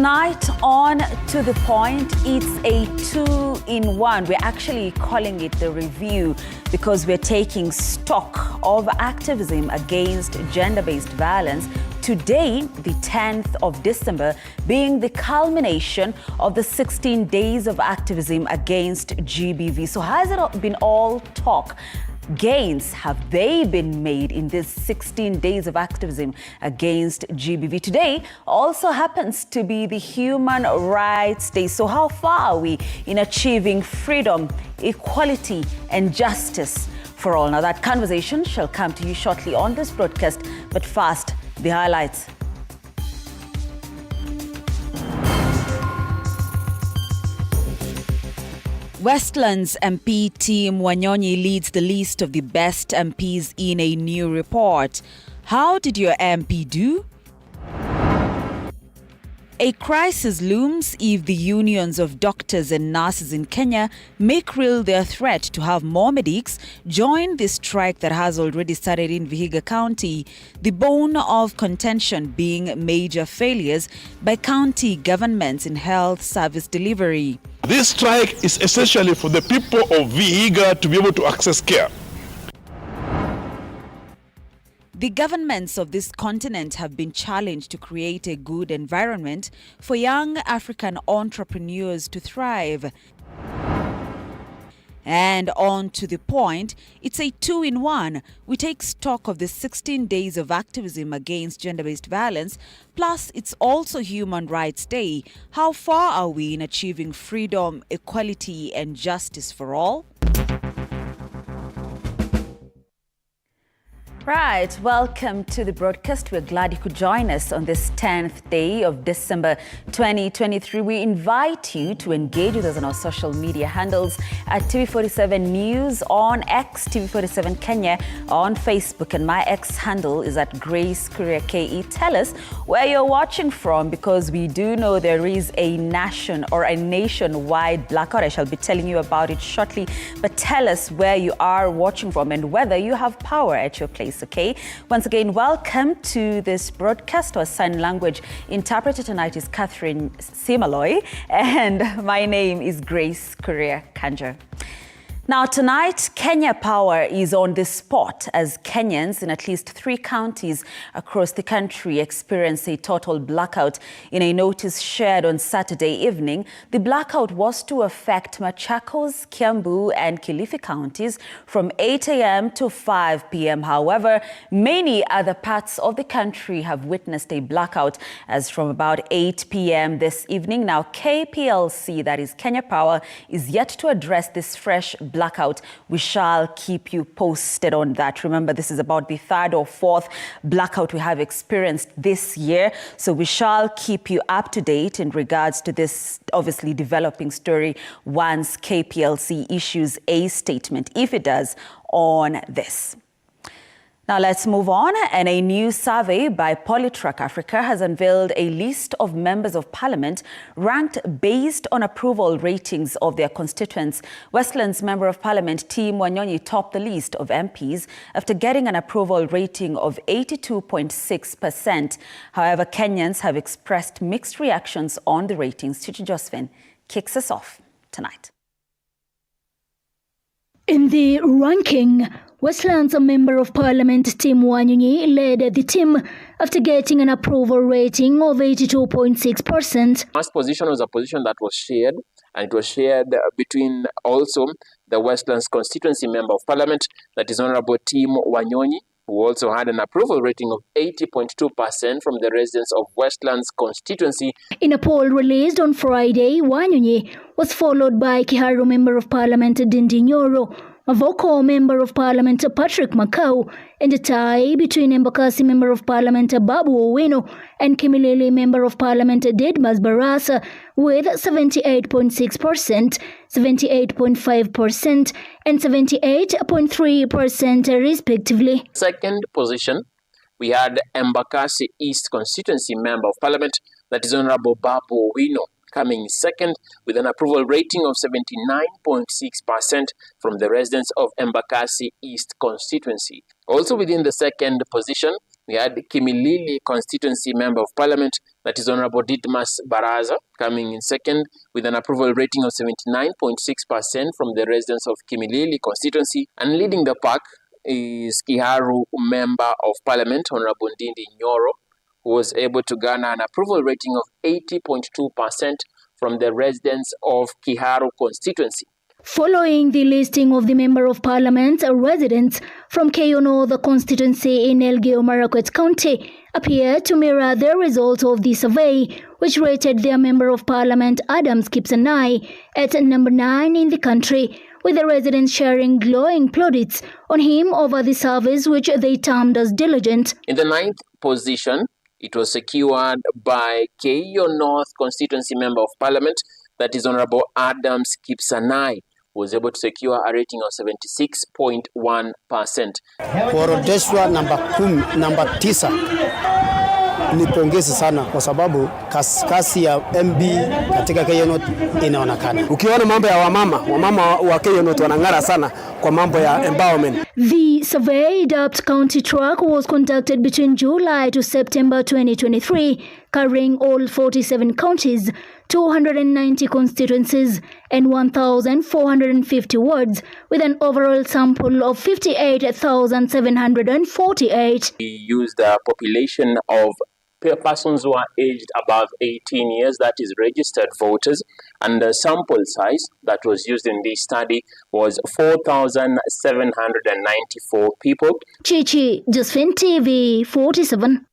Tonight on To The Point, it's a 2-in-1. We're actually calling it the review because we're taking stock of activism against gender-based violence. Today, the 10th of December, being the culmination of the 16 days of activism against GBV. So has it been all talk? Gains have they been made in these 16 days of activism against GBV? Today also happens to be the Human Rights Day. So how far are we in achieving freedom, equality, and justice for all? Now that conversation shall come to you shortly on this broadcast, but first, the highlights. Westlands MP Team Wanyonyi leads the list of the best MPs in a new report. How did your MP do? A crisis looms if the unions of doctors and nurses in Kenya make real their threat to have more medics join the strike that has already started in Vihiga County, the bone of contention being major failures by county governments in health service delivery. This strike is essentially for the people of Vihiga to be able to access care. The governments of this continent have been challenged to create a good environment for young African entrepreneurs to thrive. And on To The Point, it's a 2-in-1. We take stock of the 16 days of activism against gender-based violence, plus it's also Human Rights Day. How far are we in achieving freedom, equality, and justice for all? Right, welcome to the broadcast. We're glad you could join us on this 10th day of December 2023. We invite you to engage with us on our social media handles at TV47 News on X, TV47 Kenya on Facebook, and my X handle is at Grace Korea KE. Tell us where you're watching from, because we do know there is a nationwide blackout. I shall be telling you about it shortly, but tell us where you are watching from and whether you have power at your place. Okay, once again, welcome to this broadcast. Our sign language interpreter tonight is Catherine Simaloy, and my name is Grace Korea Kanja. Now tonight, Kenya Power is on the spot as Kenyans in at least 3 counties across the country experience a total blackout. In a notice shared on Saturday evening, the blackout was to affect Machakos, Kiambu, and Kilifi counties from 8 a.m. to 5 p.m. However, many other parts of the country have witnessed a blackout as from about 8 p.m. this evening. Now, KPLC, that is Kenya Power, is yet to address this fresh blackout. We shall keep you posted on that. Remember, this is about the 3rd or 4th blackout we have experienced this year. So we shall keep you up to date in regards to this obviously developing story once KPLC issues a statement, if it does, on this. Now let's move on, and a new survey by Polytrack Africa has unveiled a list of members of parliament ranked based on approval ratings of their constituents. Westlands Member of Parliament Team Wanyonyi topped the list of MPs after getting an approval rating of 82.6%. However, Kenyans have expressed mixed reactions on the ratings. Chichi Josephine kicks us off tonight. In the ranking, Westlands Member of Parliament Team Wanyonyi led the team after getting an approval rating of 82.6%. First position was a position that was shared, and it was shared between also the Westlands constituency Member of Parliament, that is Honorable Team Wanyonyi, who also had an approval rating of 80.2% from the residents of Westlands constituency. In a poll released on Friday, Wanyonyi was followed by Kiharu Member of Parliament Dindi Nyoro, Mavoko Member of Parliament Patrick Makau, and a tie between Embakasi Member of Parliament Babu Owino and Kimilili Member of Parliament Didmas Barasa with 78.6%, 78.5% and 78.3% respectively. Second position, we had Embakasi East constituency Member of Parliament, that is Honorable Babu Owino, coming second with an approval rating of 79.6% from the residents of Embakasi East constituency. Also within the second position, we had Kimilili constituency Member of Parliament, that is Honorable Didmas Baraza, coming in second with an approval rating of 79.6% from the residents of Kimilili constituency. And leading the pack is Kiharu Member of Parliament, Honorable Ndindi Nyoro, who was able to garner an approval rating of 80.2% from the residents of Kiharu constituency. Following the listing of the Member of Parliament, residents from Keyono, the constituency in Elgeyo Marakwet County, appear to mirror the results of the survey, which rated their Member of Parliament Adams Kipsanai at number 9 in the country, with the residents sharing glowing plaudits on him over the service which they termed as diligent. In the 9th position, it was secured by Keyo North constituency Member of Parliament, that is Honorable Adams Kipsanai, who was able to secure a rating of 76.1%. Kuorodeshwa namba 9 ni pongezi sana kwa sababu kasi ya MB katika Keyo North inaonekana. Ukiona mambo ya wamama wa Keyo North wanang'ara sana kwa mambo ya empowerment. The survey dubbed County Track was conducted between July to September 2023, covering all 47 counties, 290 constituencies and 1,450 wards, with an overall sample of 58,748. We used the population of persons who are aged above 18 years, that is registered voters, and the sample size that was used in this study was 4,794 people. Chichi, Josephine, TV47.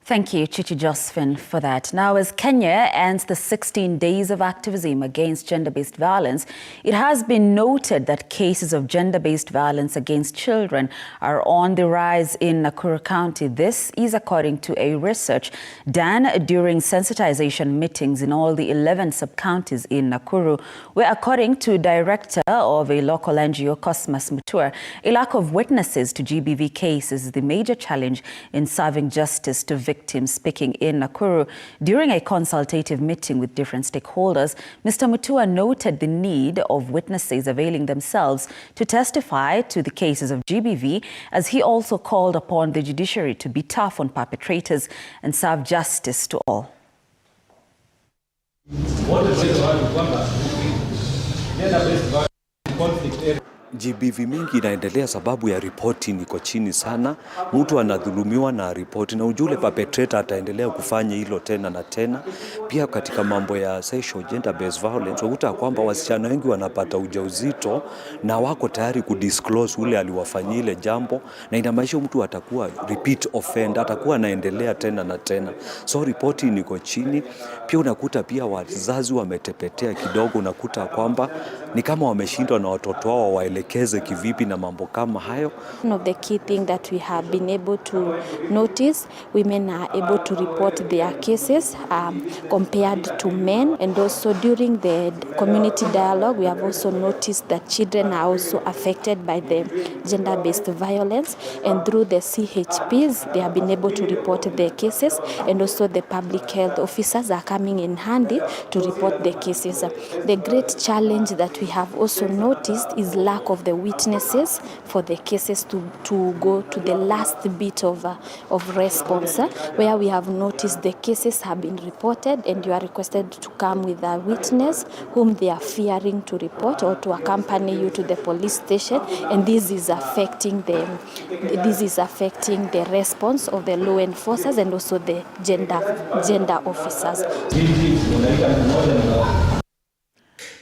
Thank you, Chichi Josephine, for that. Now, as Kenya ends the 16 days of activism against gender-based violence, it has been noted that cases of gender-based violence against children are on the rise in Nakuru County. This is according to a research done during sensitization meetings in all the 11 sub-counties in Nakuru, where, according to Director of a local NGO, Cosmas Mutua, a lack of witnesses to GBV cases is the major challenge in serving justice to victims. Speaking in Nakuru during a consultative meeting with different stakeholders, Mr. Mutua noted the need of witnesses availing themselves to testify to the cases of GBV, as he also called upon the judiciary to be tough on perpetrators and serve justice to all. GBV mingi inaendelea sababu ya ripoti niko chini sana. Mtu anadhulumiwa na ripoti na ujule perpetrator ataendelea kufanya hilo tena na tena. Pia katika mambo ya sexual gender based violence, ukuta kwamba wasichana wengi wanapata ujauzito na wako tayari kudisclose ule aliwafanyia ile jambo, na inamaanisha mtu atakuwa repeat offender, atakuwa anaendelea tena na tena. So ripoti niko chini. Pia unakuta pia wazazi wametepetea kidogo, unakuta kwamba ni kama wameshindwa na watoto wao waelekeze kivipi na mambo kama hayo. One of the key thing that we have been able to notice, women are able to report their cases compared to men, and also during the community dialogue we have also noticed that children are also affected by the gender-based violence, and through the CHPs they have been able to report their cases, and also the public health officers are coming in handy to report the cases. The great challenge that we have also noticed is lack of the witnesses for the cases to go to the last bit of response, where we have noticed the cases have been reported and you are requested to come with a witness whom they are fearing to report or to accompany you to the police station, and this is affecting the response of the law enforcers and also the gender officers.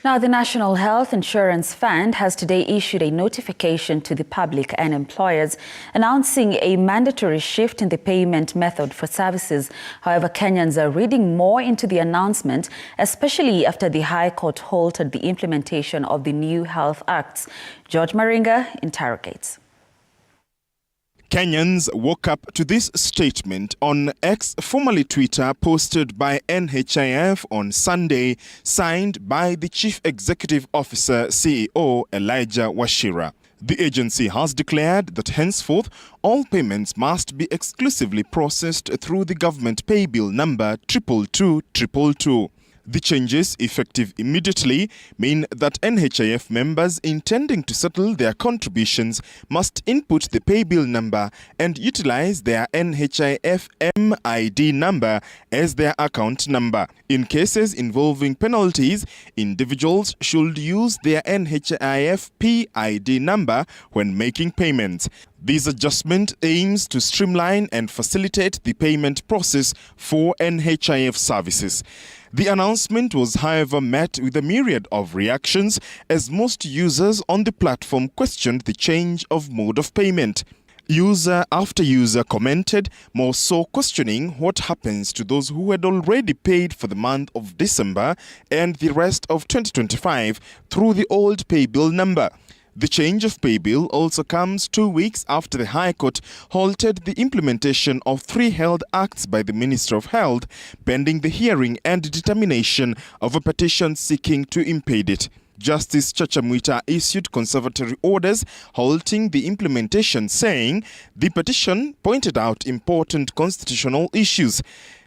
Now, the National Health Insurance Fund has today issued a notification to the public and employers announcing a mandatory shift in the payment method for services. However, Kenyans are reading more into the announcement, especially after the High Court halted the implementation of the new health acts. George Maringa interrogates. Kenyans woke up to this statement on X, formerly Twitter, posted by NHIF on Sunday, signed by the Chief Executive Officer, CEO Elijah Wachira. The agency has declared that henceforth all payments must be exclusively processed through the government pay bill number 22222. The changes, effective immediately, mean that NHIF members intending to settle their contributions must input the pay bill number and utilize their NHIF MID number as their account number. In cases involving penalties, individuals should use their NHIF PID number when making payments. This adjustment aims to streamline and facilitate the payment process for NHIF services. The announcement was, however, met with a myriad of reactions as most users on the platform questioned the change of mode of payment. User after user commented, more so questioning what happens to those who had already paid for the month of December and the rest of 2025 through the old pay bill number. The change of pay bill also comes 2 weeks after the High Court halted the implementation of 3 held acts by the Minister of Health, pending the hearing and determination of a petition seeking to impede it. Justice Chacha Mwita issued conservatory orders halting the implementation, saying the petition pointed out important constitutional issues.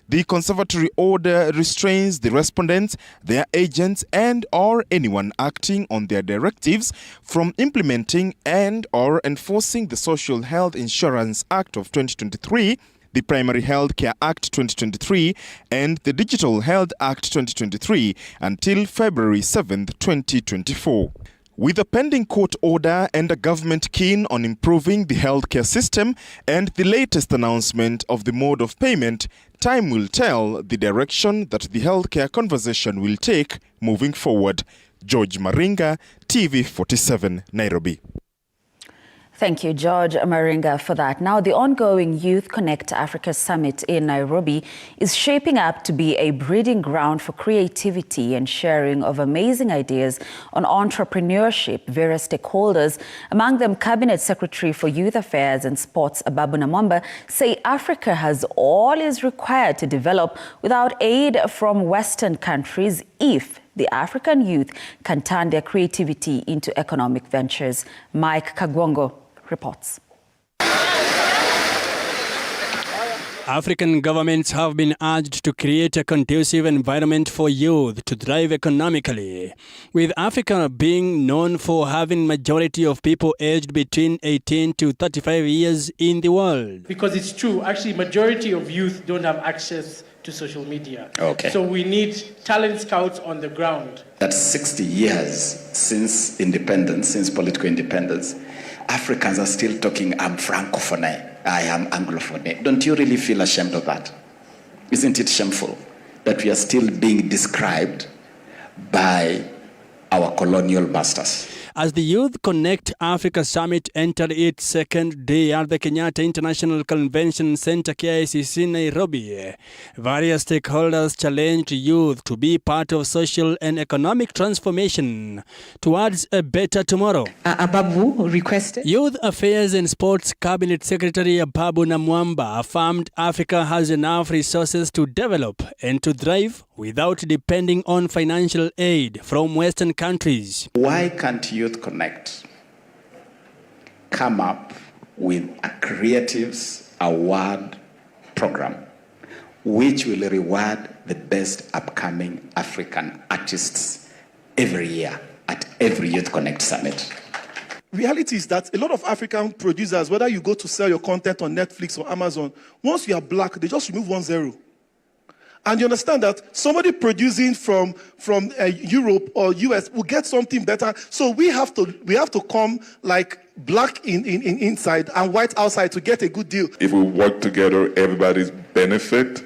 The conservatory order restrains the respondents, their agents and/or anyone acting on their directives from implementing and/or enforcing the Social Health Insurance Act of 2023, the Primary Health Care Act 2023 and the Digital Health Act 2023 until February 7, 2024. With a pending court order and a government keen on improving the healthcare system and the latest announcement of the mode of payment, time will tell the direction that the healthcare conversation will take moving forward. George Maringa, TV47, Nairobi. Thank you, George Maringa, for that. Now, the ongoing Youth Connect Africa Summit in Nairobi is shaping up to be a breeding ground for creativity and sharing of amazing ideas on entrepreneurship. Various stakeholders, among them Cabinet Secretary for Youth Affairs and Sports, Ambu Derby, say Africa has all is required to develop without aid from Western countries if the African youth can turn their creativity into economic ventures. Mike Kagwongo reports. African governments have been urged to create a conducive environment for youth to thrive economically, with Africa being known for having majority of people aged between 18 to 35 years in the world. Because it's true, actually majority of youth don't have access to social media. Okay. So we need talent scouts on the ground. That's 60 years since independence, since political independence. Africans are still talking, I'm Francophone, I am Anglophone. Don't you really feel ashamed of that? Isn't it shameful that we are still being described by our colonial masters? As the Youth Connect Africa Summit entered its second day at the Kenyatta International Convention Center, KICC, Nairobi, various stakeholders challenged youth to be part of social and economic transformation towards a better tomorrow. Ababu requested. Youth Affairs and Sports Cabinet Secretary Ambu Derby affirmed Africa has enough resources to develop and to thrive without depending on financial aid from Western countries. Why can't Youth Connect come up with a Creatives Award program which will reward the best upcoming African artists every year at every Youth Connect Summit? Reality is that a lot of African producers, whether you go to sell your content on Netflix or Amazon, once you are black, they just remove 1 0. And you understand that somebody producing from Europe or US will get something better. So we have to come like black in inside and white outside to get a good deal. If we work together, everybody's benefit,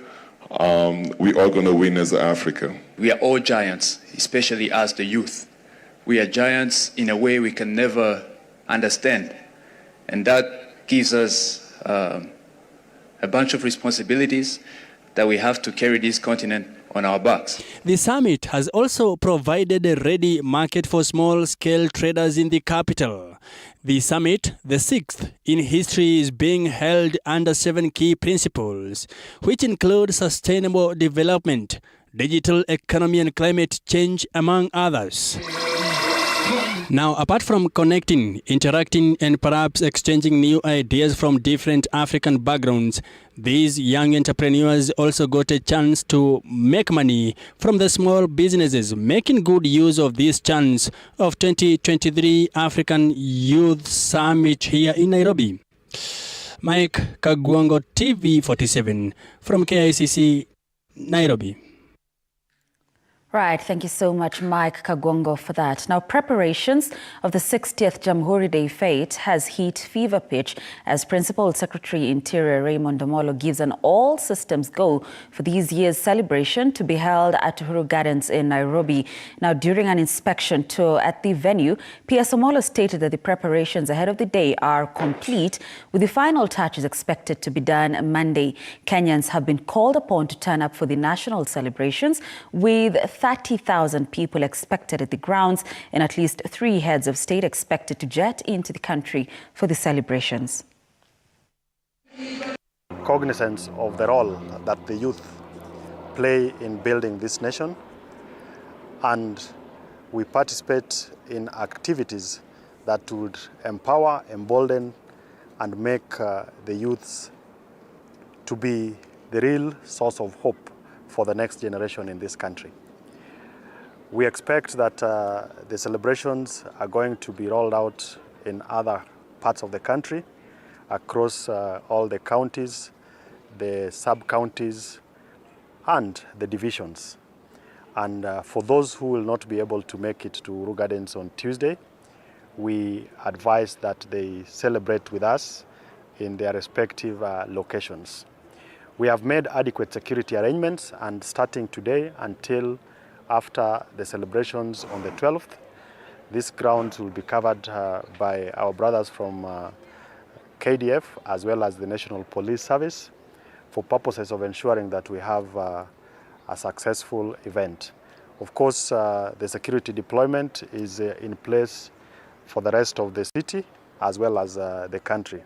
we're all going to win as Africa. We are all giants, especially as the youth. We are giants in a way we can never understand. And that gives us a bunch of responsibilities that we have to carry this continent on our backs. The summit has also provided a ready market for small-scale traders in the capital. The summit, the 6th in history, is being held under 7 key principles, which include sustainable development, digital economy and climate change, among others. Now, apart from connecting, interacting, and perhaps exchanging new ideas from different African backgrounds, these young entrepreneurs also got a chance to make money from the small businesses, making good use of this chance of 2023 African Youth Summit here in Nairobi. Mike Kagwango, TV47 from KICC, Nairobi. Right, thank you so much, Mike Kagwango, for that. Now, preparations of the 60th Jamhuri Day fete has hit fever pitch as Principal Secretary Interior Raymond Omolo gives an all-systems go for this year's celebration to be held at Uhuru Gardens in Nairobi. Now, during an inspection tour at the venue, PS Omolo stated that the preparations ahead of the day are complete, with the final touches expected to be done Monday. Kenyans have been called upon to turn up for the national celebrations, with 30,000 people expected at the grounds and at least 3 heads of state expected to jet into the country for the celebrations. Cognizance of the role that the youth play in building this nation, and we participate in activities that would empower, embolden, and make the youths to be the real source of hope for the next generation in this country. We expect that the celebrations are going to be rolled out in other parts of the country, across all the counties, the sub-counties, and the divisions. And for those who will not be able to make it to Uhuru Gardens on Tuesday, we advise that they celebrate with us in their respective locations. We have made adequate security arrangements, and starting today until after the celebrations on the 12th, these grounds will be covered by our brothers from KDF as well as the National Police Service for purposes of ensuring that we have a successful event. Of course, the security deployment is in place for the rest of the city as well as the country.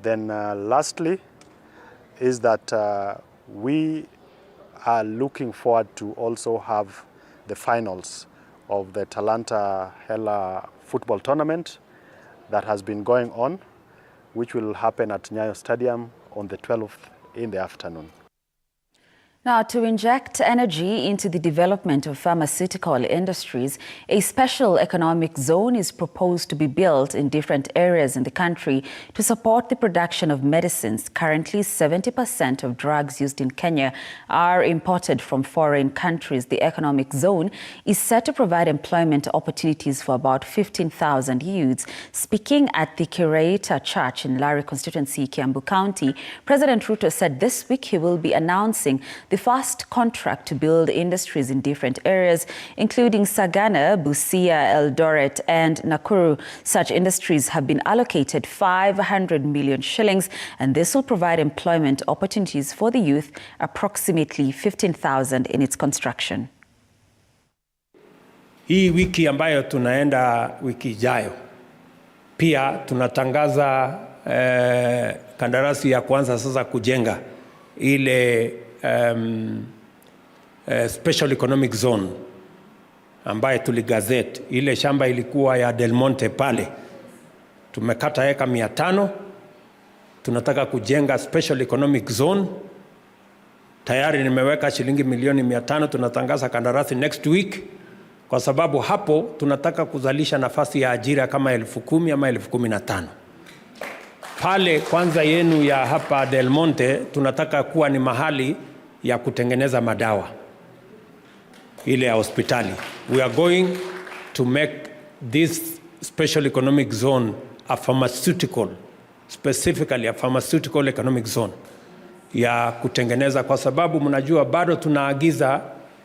Then lastly is that we are looking forward to also have the finals of the Talanta Hela football tournament that has been going on, which will happen at Nyayo Stadium on the 12th in the afternoon. Now, to inject energy into the development of pharmaceutical industries, a special economic zone is proposed to be built in different areas in the country to support the production of medicines. Currently, 70% of drugs used in Kenya are imported from foreign countries. The economic zone is set to provide employment opportunities for about 15,000 youths. Speaking at the Curator Church in Lari constituency, Kiambu County, President Ruto said this week he will be announcing the first contract to build industries in different areas, including Sagana, Busia, Eldoret, and Nakuru. Such industries have been allocated 500 million shillings, and this will provide employment opportunities for the youth, approximately 15,000 in its construction. Hii wiki ambayo tunaenda wiki ijayo, pia tunatangaza kandarasi ya kwanza sasa kujenga ile special economic zone ambaye tuligazette. Ile shamba ilikuwa ya Del Monte pale, tumekata eka 500, tunataka kujenga special economic zone. Tayari nimeweka shilingi milioni 500, tunatangaza kandarasi next week, kwa sababu hapo tunataka kuzalisha nafasi ya ajira kama 10,000 ama 15,000. Pale kwanza yenu ya hapa Del Monte tunataka kuwa ni mahali ya kutengeneza madawa ile ya hospitali. We are going to make this special economic zone a pharmaceutical, specifically a pharmaceutical economic zone ya kutengeneza, kwa sababu mnajua bado tunaagiza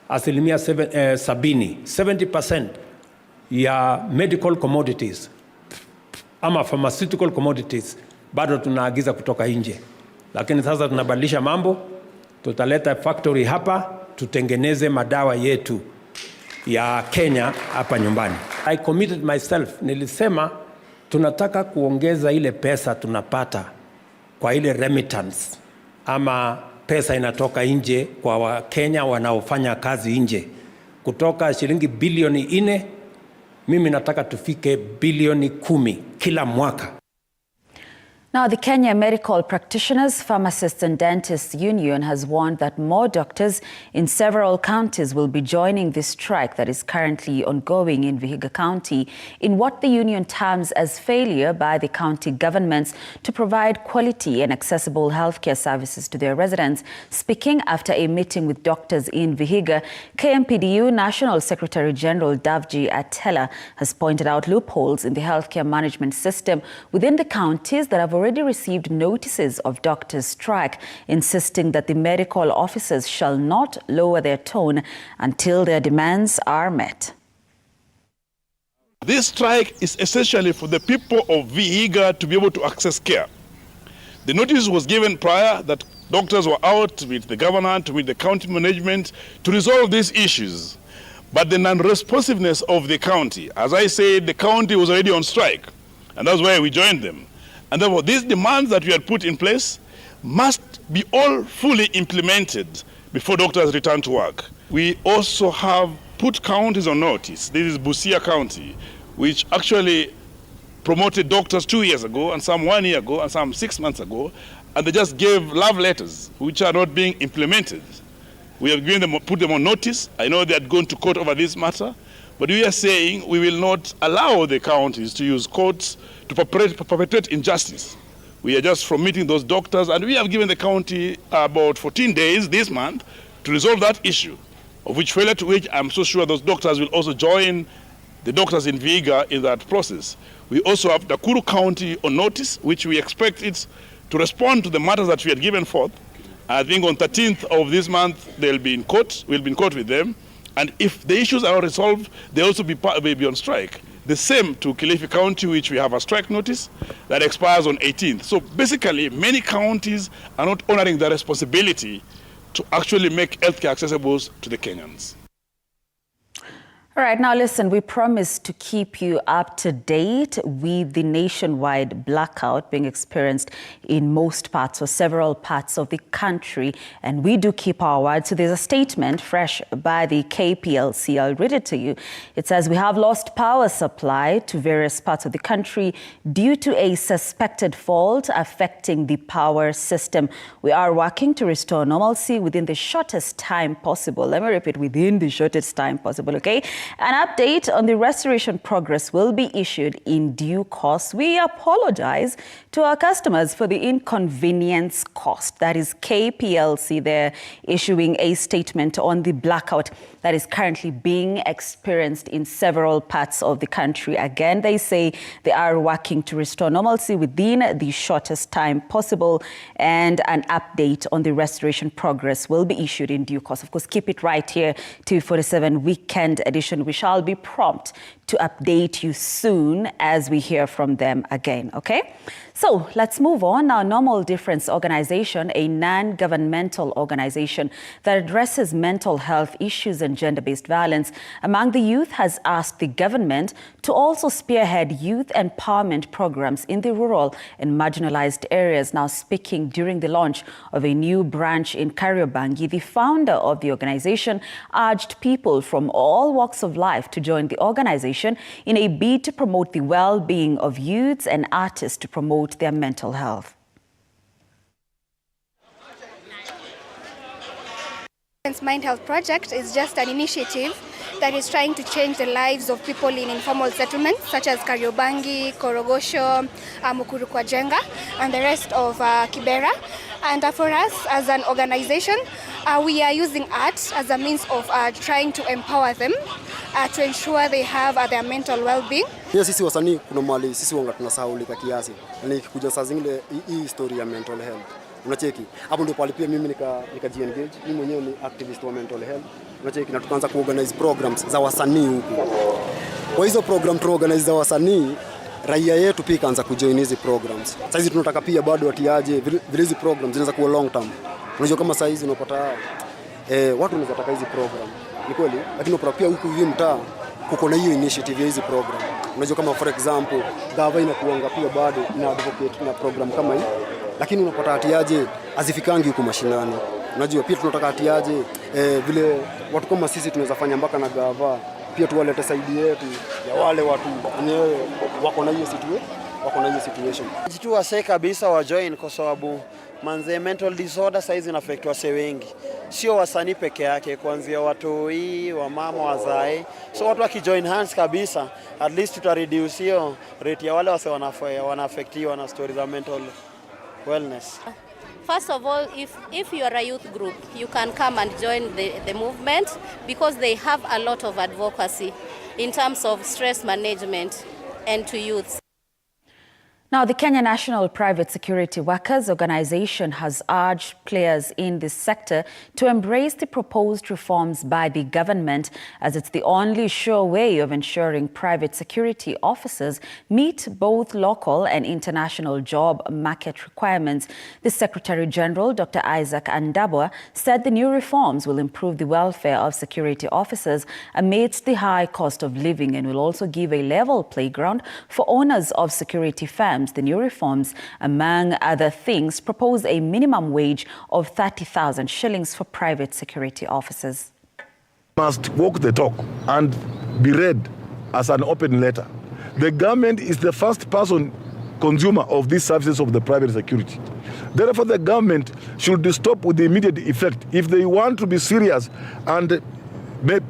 70% ya medical commodities ama pharmaceutical commodities bado tunaagiza kutoka nje. Lakini sasa tunabadilisha mambo, tutaleta factory hapa tutengeneze madawa yetu ya Kenya hapa nyumbani. I committed myself, nilisema tunataka kuongeza ile pesa tunapata kwa ile remittance ama pesa inatoka nje kwa Wakenya wanaofanya kazi nje, kutoka shilingi bilioni 4 Mimi nataka tufike bilioni 10 kila mwaka. Now, the Kenya Medical Practitioners, Pharmacists and Dentists Union has warned that more doctors in several counties will be joining this strike that is currently ongoing in Vihiga County in what the union terms as failure by the county governments to provide quality and accessible healthcare services to their residents. Speaking after a meeting with doctors in Vihiga, KMPDU National Secretary General Davji Atela has pointed out loopholes in the healthcare management system within the counties that have already received notices of doctors' strike, insisting that the medical officers shall not lower their tone until their demands are met. This strike is essentially for the people of Vihiga to be able to access care. The notice was given prior that doctors were out to meet the governor, to meet the county management, to resolve these issues. But the non-responsiveness of the county, as I said, the county was already on strike, and that's why we joined them. And therefore, these demands that we had put in place must be all fully implemented before doctors return to work. We also have put counties on notice. This is Busia County, which actually promoted doctors 2 years ago, and some 1 year ago, and some 6 months ago, and they just gave love letters, which are not being implemented. We have given them, put them on notice. I know they had gone to court over this matter, but we are saying we will not allow the counties to use courts to perpetrate injustice. We are just from meeting those doctors, and we have given the county about 14 days this month to resolve that issue, of which failure to which I'm so sure those doctors will also join the doctors in Vihiga in that process. We also have Nakuru County on notice, which we expect it to respond to the matters that we had given forth. I think on 13th of this month, they'll be in court. We'll be in court with them. And if the issues are not resolved, they'll also be on strike. The same to Kilifi County, which we have a strike notice that expires on 18th. So basically, many counties are not honoring their responsibility to actually make healthcare accessible to the Kenyans. All right, now listen, we promise to keep you up to date with the nationwide blackout being experienced in most parts or several parts of the country, and we do keep our word. So there's a statement fresh by the KPLC. I'll read it to you. It says, we have lost power supply to various parts of the country due to a suspected fault affecting the power system. We are working to restore normalcy within the shortest time possible. Let me repeat, within the shortest time possible, okay? An update on the restoration progress will be issued in due course. We apologize to our customers for the inconvenience cost. That is KPLC. They're issuing a statement on the blackout that is currently being experienced in several parts of the country. Again, they say they are working to restore normalcy within the shortest time possible, and an update on the restoration progress will be issued in due course. Of course, keep it right here, TV47 Weekend Edition. We shall be prompt to update you soon as we hear from them again, okay? So let's move on. Now, Normal Difference Organization, a non-governmental organization that addresses mental health issues and gender-based violence among the youth, has asked the government to also spearhead youth empowerment programs in the rural and marginalized areas. Now, speaking during the launch of a new branch in Kariobangi, the founder of the organization urged people from all walks of life to join the organization in a bid to promote the well-being of youths and artists to promote their mental health. Mind Health Project is just an initiative that is trying to change the lives of people in informal settlements such as Kariobangi, Korogosho, Mukuru kwa Jenga, and the rest of Kibera. And for us as an organization, we are using art as a means of trying to empower them to ensure they have their mental well-being. Pia sisi wasanii kuna mali sisi wanga tunasahaulika kiasi. Na ikikuja saa zingine hii story ya mental health. Unacheki. Hapo ndio pale pia mimi nika-engage. Mimi mwenyewe ni activist wa mental health. Unacheki, na tukaanza kuorganize programs za wasanii huko. Kwa hizo program tuorganize za wasanii, raia yetu pia kaanza kujoin hizi programs. Sasa hizi tunataka pia bado atiaje vile hizi programs zinaweza kuwa long term. Unajua kama saa hizi unapata watu wanaweza taka hizi program. Ni kweli, lakini unapata pia huku hivi mtaa kuko na hiyo initiative ya hizi program. Unajua kama for example, gava inakuanga pia bado ina advocate na program kama hii. Lakini unapata atiaje azifikangi huko mashinani. Unajua pia tunataka atiaje vile watu kama sisi tunaweza fanya mpaka na gava pia tuwalete saidi yetu ya wale watu wenyewe wako na hiyo situation. Jitu wase kabisa wa join kwa sababu manze mental disorder size ina affect wase wengi. Sio wasanii peke yake, kuanzia watu hii, wamama, wazae. So watu wakijoin hands kabisa, at least tuta reduce hiyo rate ya wale wase wanaafektiwa na stories za mental wellness. First of all, if you are a youth group, you can come and join the movement because they have a lot of advocacy in terms of stress management and to youths. Now, the Kenya National Private Security Workers Organization has urged players in this sector to embrace the proposed reforms by the government, as it's the only sure way of ensuring private security officers meet both local and international job market requirements. The Secretary General, Dr. Isaac Andabwa, said the new reforms will improve the welfare of security officers amidst the high cost of living and will also give a level playground for owners of security firms. The new reforms, among other things, propose a minimum wage of 30,000 shillings for private security officers. Must walk the talk and be read as an open letter. The government is the first person consumer of these services of the private security. Therefore, the government should stop with the immediate effect. If they want to be serious and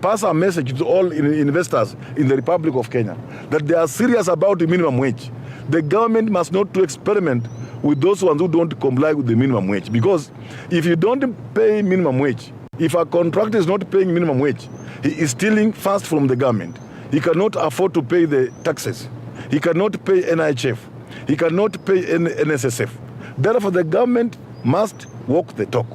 pass a message to all investors in the Republic of Kenya that they are serious about the minimum wage, the government must not to experiment with those ones who don't comply with the minimum wage. Because if you don't pay minimum wage, if a contractor is not paying minimum wage, he is stealing first from the government. He cannot afford to pay the taxes. He cannot pay NHF. He cannot pay NSSF. Therefore, the government must walk the talk.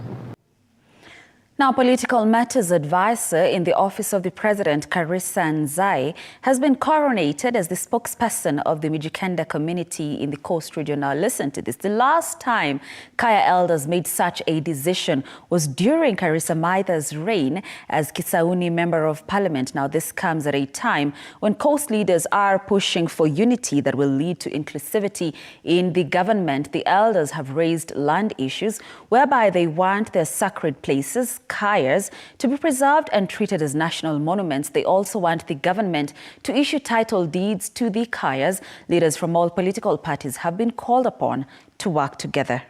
Now, political matters advisor in the Office of the President, Karissa Nzai, has been coronated as the spokesperson of the Mijikenda community in the Coast region. Now, listen to this. The last time Kaya elders made such a decision was during Karissa Maitha's reign as Kisauni Member of Parliament. Now, this comes at a time when Coast leaders are pushing for unity that will lead to inclusivity in the government. The elders have raised land issues whereby they want their sacred places, Kayas, to be preserved and treated as national monuments. They also want the government to issue title deeds to the Kayas. Leaders from all political parties have been called upon to work together.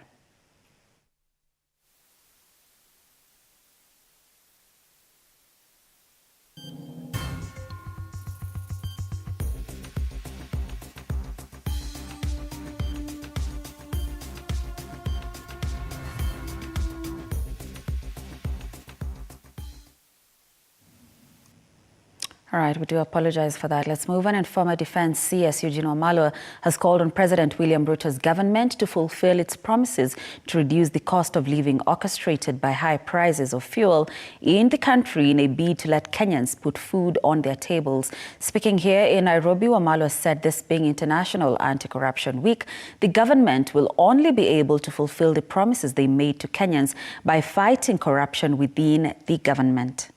All right, we do apologize for that. Let's move on. And former Defense CS Eugene Wamalwa has called on President William Ruto's government to fulfill its promises to reduce the cost of living orchestrated by high prices of fuel in the country in a bid to let Kenyans put food on their tables. Speaking here in Nairobi, Wamalwa said this being International Anti-Corruption Week, the government will only be able to fulfill the promises they made to Kenyans by fighting corruption within the government.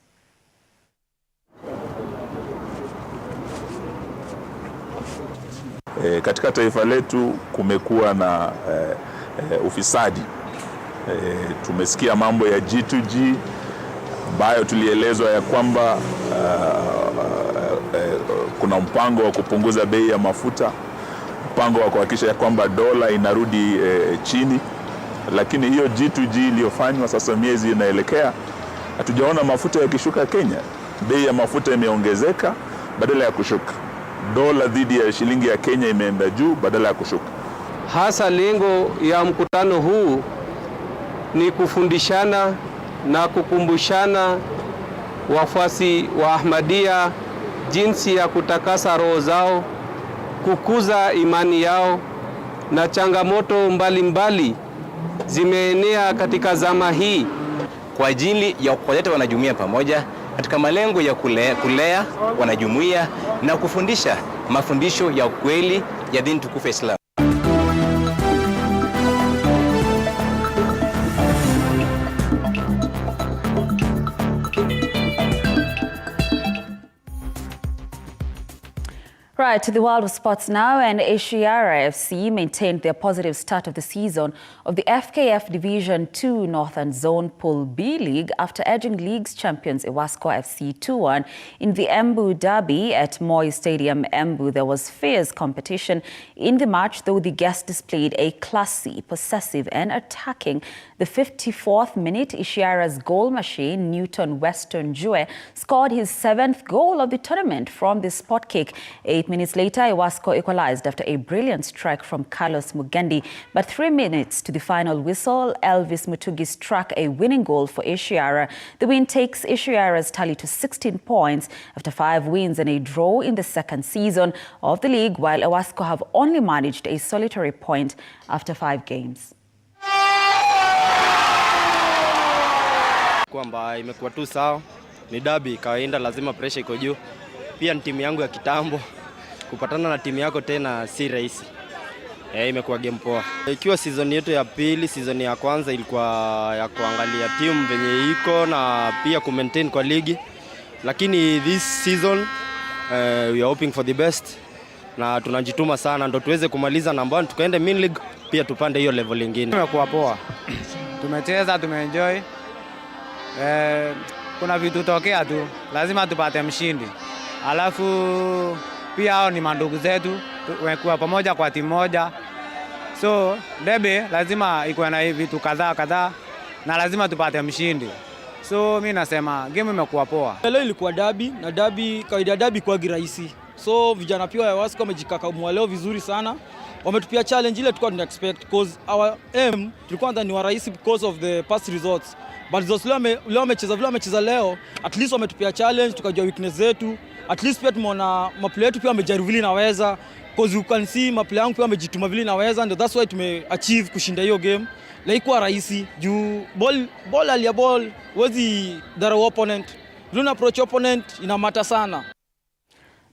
Katika taifa letu kumekuwa na ufisadi. Tumesikia mambo ya G2G ambayo tulielezwa ya kwamba kuna mpango wa kupunguza bei ya mafuta, mpango wa kuhakikisha ya kwamba dola inarudi chini, lakini hiyo G2G iliyofanywa sasa miezi inaelekea, hatujaona mafuta yakishuka Kenya. Bei ya mafuta imeongezeka badala ya kushuka. Dola dhidi ya shilingi ya Kenya imeenda juu badala ya kushuka. Hasa lengo ya mkutano huu ni kufundishana na kukumbushana wafuasi wa Ahmadiyya jinsi ya kutakasa roho zao, kukuza imani yao, na changamoto mbalimbali zimeenea katika zama hii kwa ajili ya kuleta wanajumuiya pamoja katika malengo ya kulea wanajumuiya na kufundisha mafundisho ya kweli ya dini tukufu Islam. Right, to the world of sports now, and Ashiara FC maintained their positive start of the season of the FKF Division 2 Northern Zone Pool B League after edging league's champions Ewasco FC 2-1 in the Ambu Derby at Moi Stadium, Ambu. There was fierce competition in the match, though the guests displayed a classy, possessive and attacking. The 54th minute, Ashiara's goal machine, Newton Weston Jue, scored his 7th goal of the tournament from the spot kick. 8 minutes later, Ewasco equalized after a brilliant strike from Carlos Mugendi. But 3 minutes to the final whistle, Elvis Mutugi struck a winning goal for Ashiara. The win takes Ashiara's tally to 16 points after 5 wins and a draw in the second season of the league, while Ewasco have only managed a solitary point after 5 games. Kwamba imekuwa tu sawa, ni derby kawaida, lazima pressure iko juu. Pia ni timu yangu ya kitambo, kupatana na timu yako tena si rahisi. Imekuwa game poa. Ikiwa season yetu ya pili, season ya kwanza ilikuwa ya kuangalia timu venye iko na pia ku maintain kwa ligi. Lakini this season we are hoping for the best na tunajituma sana ndo tuweze kumaliza namba 1 tukaende main league, pia tupande hiyo level nyingine. Imekuwa poa. Tumecheza, tumeenjoy. Kuna vitu tokea tu, lazima tupate mshindi. Alafu pia hao ni mandugu zetu, tumekuwa pamoja kwa timu moja. So derby lazima ikuwe na vitu kadhaa na lazima tupate mshindi. So mimi nasema game imekuwa poa. Leo ilikuwa derby na derby kawaida derby kwa rahisi. So vijana pia Ewasco wamejikakamua leo vizuri sana. Wametupia challenge ile tulikuwa tuna expect because our aim tulikuwa ndani wa rahisi because of the past results. But leo wamecheza leo, at least wametupia challenge, tukajua weakness zetu. At least pia tumeona maplayer yetu pia wamejaribu vile naweza, because you can see maplayer yangu pia wamejituma vile naweza, and that's why tumeachieve kushinda hiyo game. Haikuwa rahisi juu ball wezi dharau opponent. Vile approach opponent inamata sana.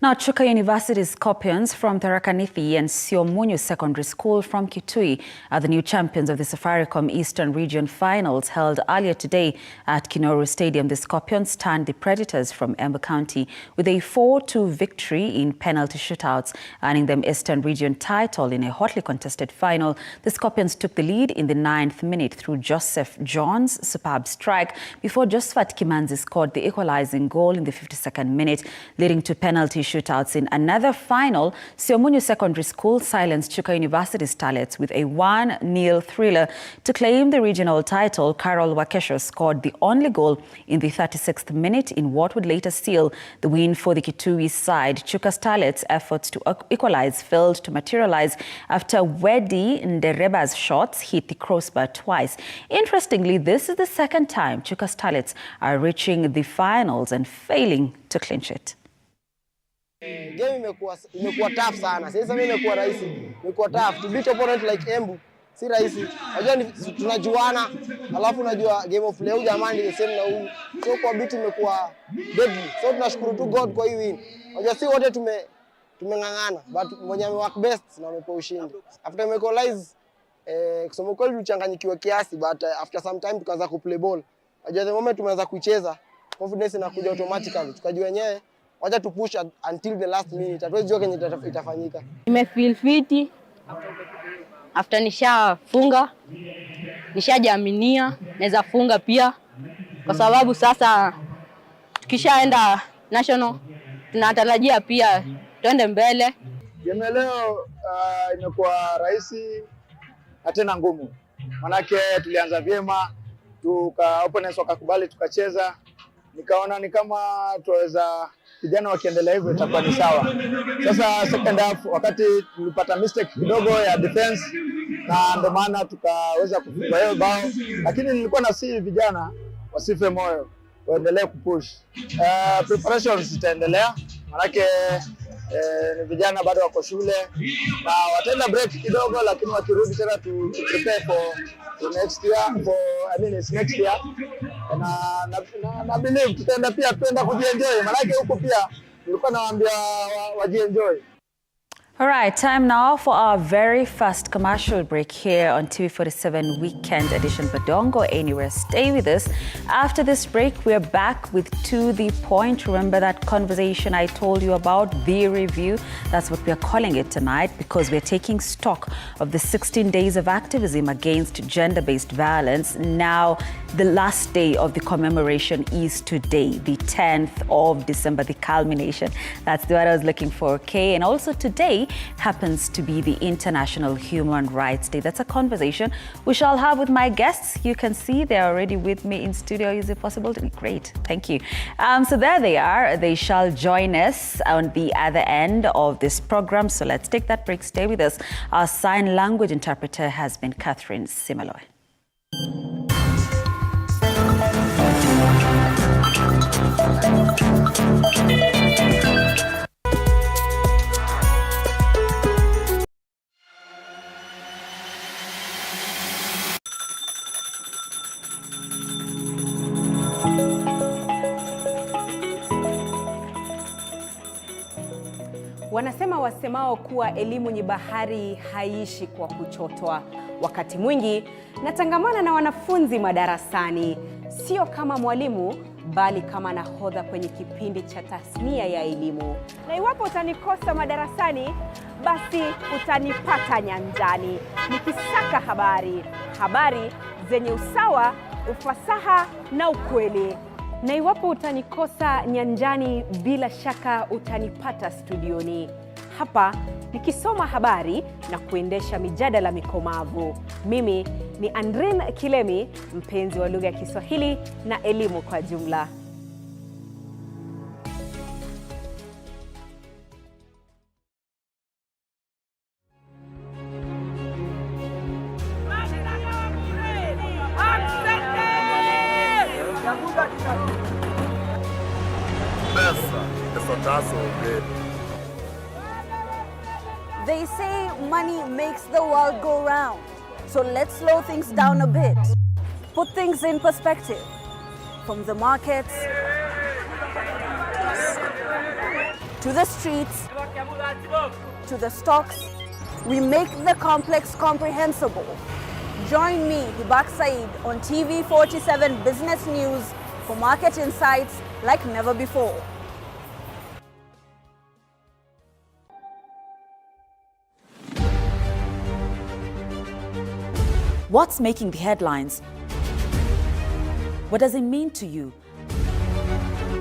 Now, Chuka University's Scorpions from Tharaka Nithi and Siomunyu Secondary School from Kitui are the new champions of the Safaricom Eastern Region Finals held earlier today at Kinoru Stadium. The Scorpions stunned the Predators from Ambu County with a 4-2 victory in penalty shootouts, earning them Eastern Region title in a hotly contested final. The Scorpions took the lead in the 9th minute through Joseph John's superb strike before Josephat Kimanzi scored the equalizing goal in the 52nd minute, leading to penalty shootouts in another final. Siomunyu Secondary School silenced Chuka University starlets with a 1-0 thriller to claim the regional title. Carol Wakesho scored the only goal in the 36th minute in what would later seal the win for the Kitui side. Chuka starlets' efforts to equalize failed to materialize after Wedi Ndereba's shots hit the crossbar twice. Interestingly, this is the second time Chuka starlets are reaching the finals and failing to clinch it. Game imekuwa tough sana. Sasa mimi imekuwa rahisi. Imekuwa tough. To beat opponent like Ambu si rahisi. Unajua tunajuana, alafu unajua game of leo jamani the same na huyu. So kwa beat imekuwa deadly. So tunashukuru tu God kwa hii win. Unajua si wote tumengangana, but mmoja amework best na amepewa ushindi. After we equalize kusema kweli tulichanganyikiwa kiasi, but after some time tukaanza ku play ball. Unajua the moment tumeanza kucheza, confidence inakuja automatically. Tukajua wenyewe wacha tu push until the last minute. Hatuwezi jua kenye itafanyika. Nimefeel fit after nishafunga, nishajiaminia naweza funga pia, kwa sababu sasa tukishaenda national tunatarajia pia tuende mbele. Game leo imekuwa rahisi na tena ngumu. Manake tulianza vyema, opponents wakakubali tukacheza. Nikaona ni kama tuweza vijana wakiendelea hivyo itakuwa ni sawa. Sasa second half wakati tulipata mistake kidogo ya defense na ndio maana tukaweza kufunga hiyo bao, lakini nilikuwa na si vijana wasife moyo, waendelee kupush. Preparations zitaendelea, manake ni vijana bado wako shule na wataenda break kidogo, lakini wakirudi tena to prepare for next year, it's next year. Na believe tutaenda pia kujienjoy, manake huko pia nilikuwa nawaambia wajienjoy. All right, time now for our very first commercial break here on TV47 Weekend Edition. But don't go anywhere. Stay with us. After this break, we're back with To The Point. Remember that conversation I told you about, the review? That's what we're calling it tonight, because we're taking stock of the 16 days of activism against gender-based violence. Now, the last day of the commemoration is today, the 10th of December, the culmination. That's what I was looking for, okay? And also today happens to be the International Human Rights Day. That's a conversation we shall have with my guests. You can see they're already with me in studio. Is it possible to be? Great, thank you. So there they are. They shall join us on the other end of this program. So let's take that break. Stay with us. Our sign language interpreter has been Catherine Simaloy. Wanasema wasemao kuwa elimu ni bahari haiishi kwa kuchotwa. Wakati mwingi natangamana na wanafunzi madarasani, sio kama mwalimu bali kama nahodha kwenye kipindi cha tasnia ya elimu. Na iwapo utanikosa madarasani, basi utanipata nyanjani nikisaka habari zenye usawa, ufasaha na ukweli. Na iwapo utanikosa nyanjani, bila shaka utanipata studioni, hapa nikisoma habari na kuendesha mijadala mikomavu. Mimi ni Andrin Kilemi, mpenzi wa lugha ya Kiswahili na elimu kwa jumla. They say money makes the world go round. So let's slow things down a bit. Put things in perspective. From the markets to the streets to the stocks, we make the complex comprehensible. Join me, Hibak Said, on TV47 Business News for market insights like never before. What's making the headlines? What does it mean to you?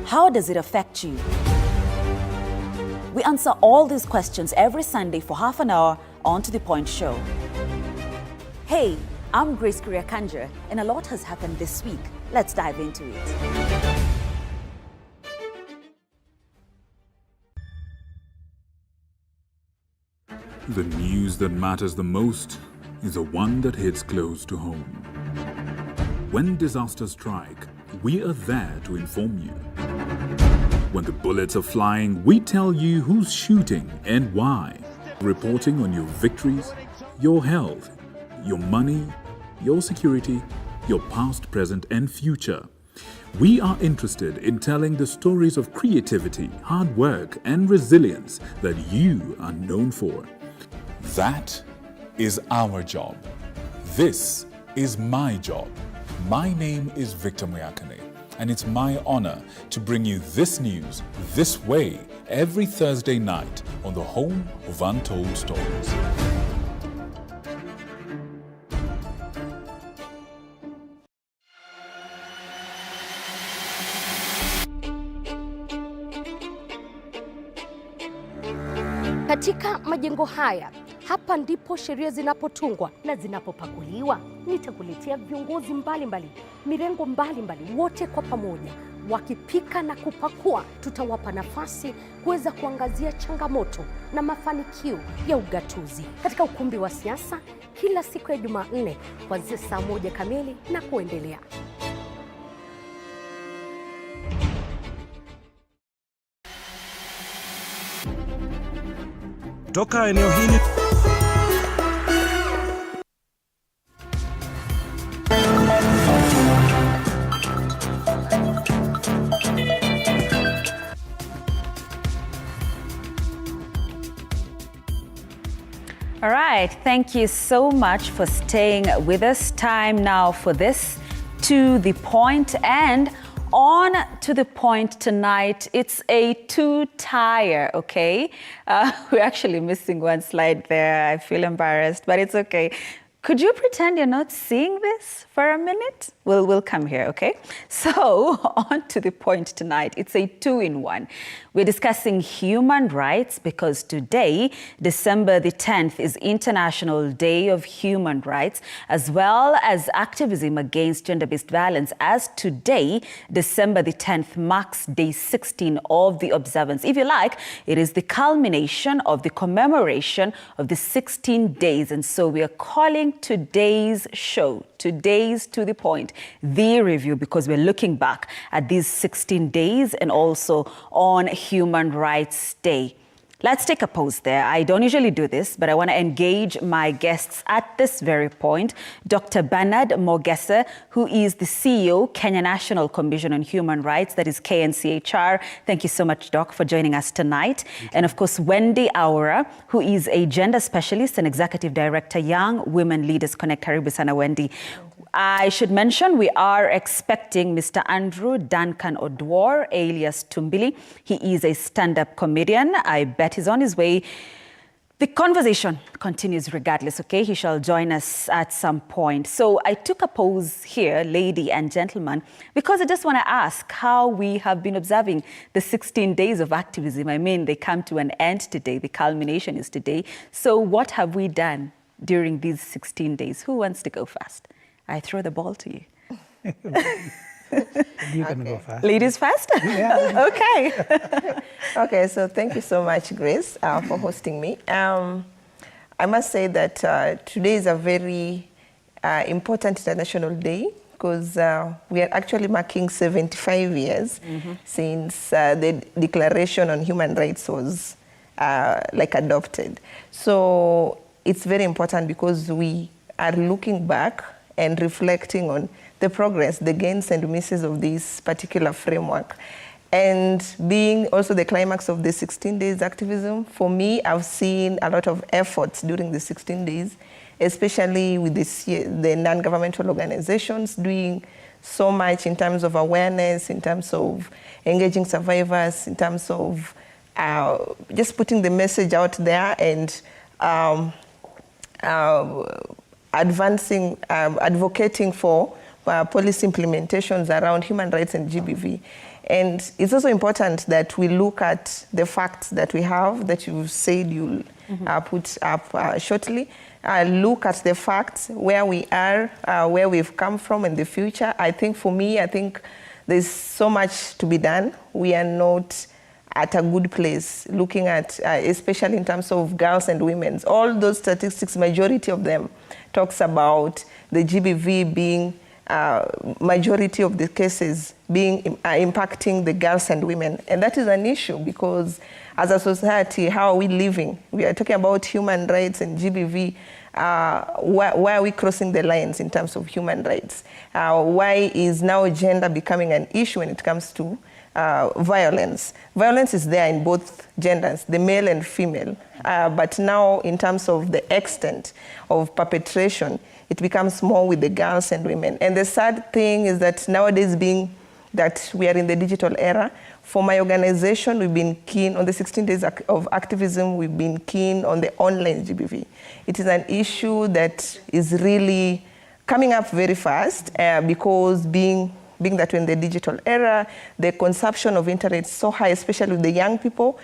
How does it affect you? We answer all these questions every Sunday for half an hour on To The Point show. Hey, I'm Grace Kuriakanja, and a lot has happened this week. Let's dive into it. The news that matters the most is the one that hits close to home. When disasters strike, we are there to inform you. When the bullets are flying, we tell you who's shooting and why. Reporting on your victories, your health, your money, your security, your past, present, and future. We are interested in telling the stories of creativity, hard work, and resilience that you are known for. That is our job. This is my job. My name is Victor Muyakane, and it's my honor to bring you this news this way every Thursday night on the home of Untold Stories. Katika majengo haya, hapa ndipo sheria zinapotungwa na zinapopakuliwa. Nitakuletea viongozi mbalimbali, mirengo mbalimbali, wote kwa pamoja wakipika na kupakua. Tutawapa nafasi kuweza kuangazia changamoto na mafanikio ya ugatuzi katika ukumbi wa siasa kila siku ya Jumanne kuanzia saa 1 kamili na kuendelea. Toka eneo hili All right, thank you so much for staying with us. Time now for this To the Point, and on To the Point tonight, it's a two-tire, okay? We're actually missing one slide there. I feel embarrassed, but it's okay. Could you pretend you're not seeing this for a minute? We'll come here, okay? So, on To the Point tonight, it's a two-in-one. We're discussing human rights because today, December the 10th, is International Day of Human Rights, as well as activism against gender-based violence, as today, December the 10th, marks day 16 of the observance. If you like, it is the culmination of the commemoration of the 16 days. And so we are calling today's show, today's To the Point, the review, because we're looking back at these 16 days and also on Human Rights Day. Let's take a pause there. I don't usually do this, but I want to engage my guests at this very point. Dr. Bernard Mogese, who is the CEO, Kenya National Commission on Human Rights, that is KNCHR. Thank you so much, Doc, for joining us tonight. And of course, Wendy Aura, who is a gender specialist and executive director, Young Women Leaders Connect. Karibu sana, Wendy. I should mention we are expecting Mr. Andrew Duncan Odwor, alias Tumbili. He is a stand-up comedian. I bet he's on his way. The conversation continues regardless, okay? He shall join us at some point. So I took a pause here, lady and gentlemen, because I just want to ask how we have been observing the 16 days of activism. I mean, they come to an end today. The culmination is today. So what have we done during these 16 days? Who wants to go first? I throw the ball to you. You can go first. Ladies first? Yeah. Okay. Okay, so thank you so much, Grace, for hosting me. I must say that today is a very important international day because we are actually marking 75 years since the Declaration on Human Rights was adopted. So it's very important because we are looking back and reflecting on the progress, the gains and misses of this particular framework. And being also the climax of the 16 days activism, for me, I've seen a lot of efforts during the 16 days, especially with the non-governmental organizations doing so much in terms of awareness, in terms of engaging survivors, in terms of just putting the message out there and advocating for policy implementations around human rights and GBV. And it's also important that we look at the facts that we have, that you said you'll put up shortly. Look at the facts, where we are, where we've come from in the future. I think for me, there's so much to be done. We are not at a good place, looking at, especially in terms of girls and women. All those statistics, majority of them talks about the GBV being, majority of the cases being impacting the girls and women. And that is an issue because as a society, how are we living? We are talking about human rights and GBV. Why are we crossing the lines in terms of human rights? Why is now gender becoming an issue when it comes to violence? Violence is there in both genders, the male and female. But now in terms of the extent of perpetration, it becomes more with the girls and women. And the sad thing is that nowadays, being that we are in the digital era, for my organization, we've been keen on the 16 days of activism, we've been keen on the online GBV. It is an issue that is really coming up very fast because being that we're in the digital era, the consumption of internet is so high, especially with the young people,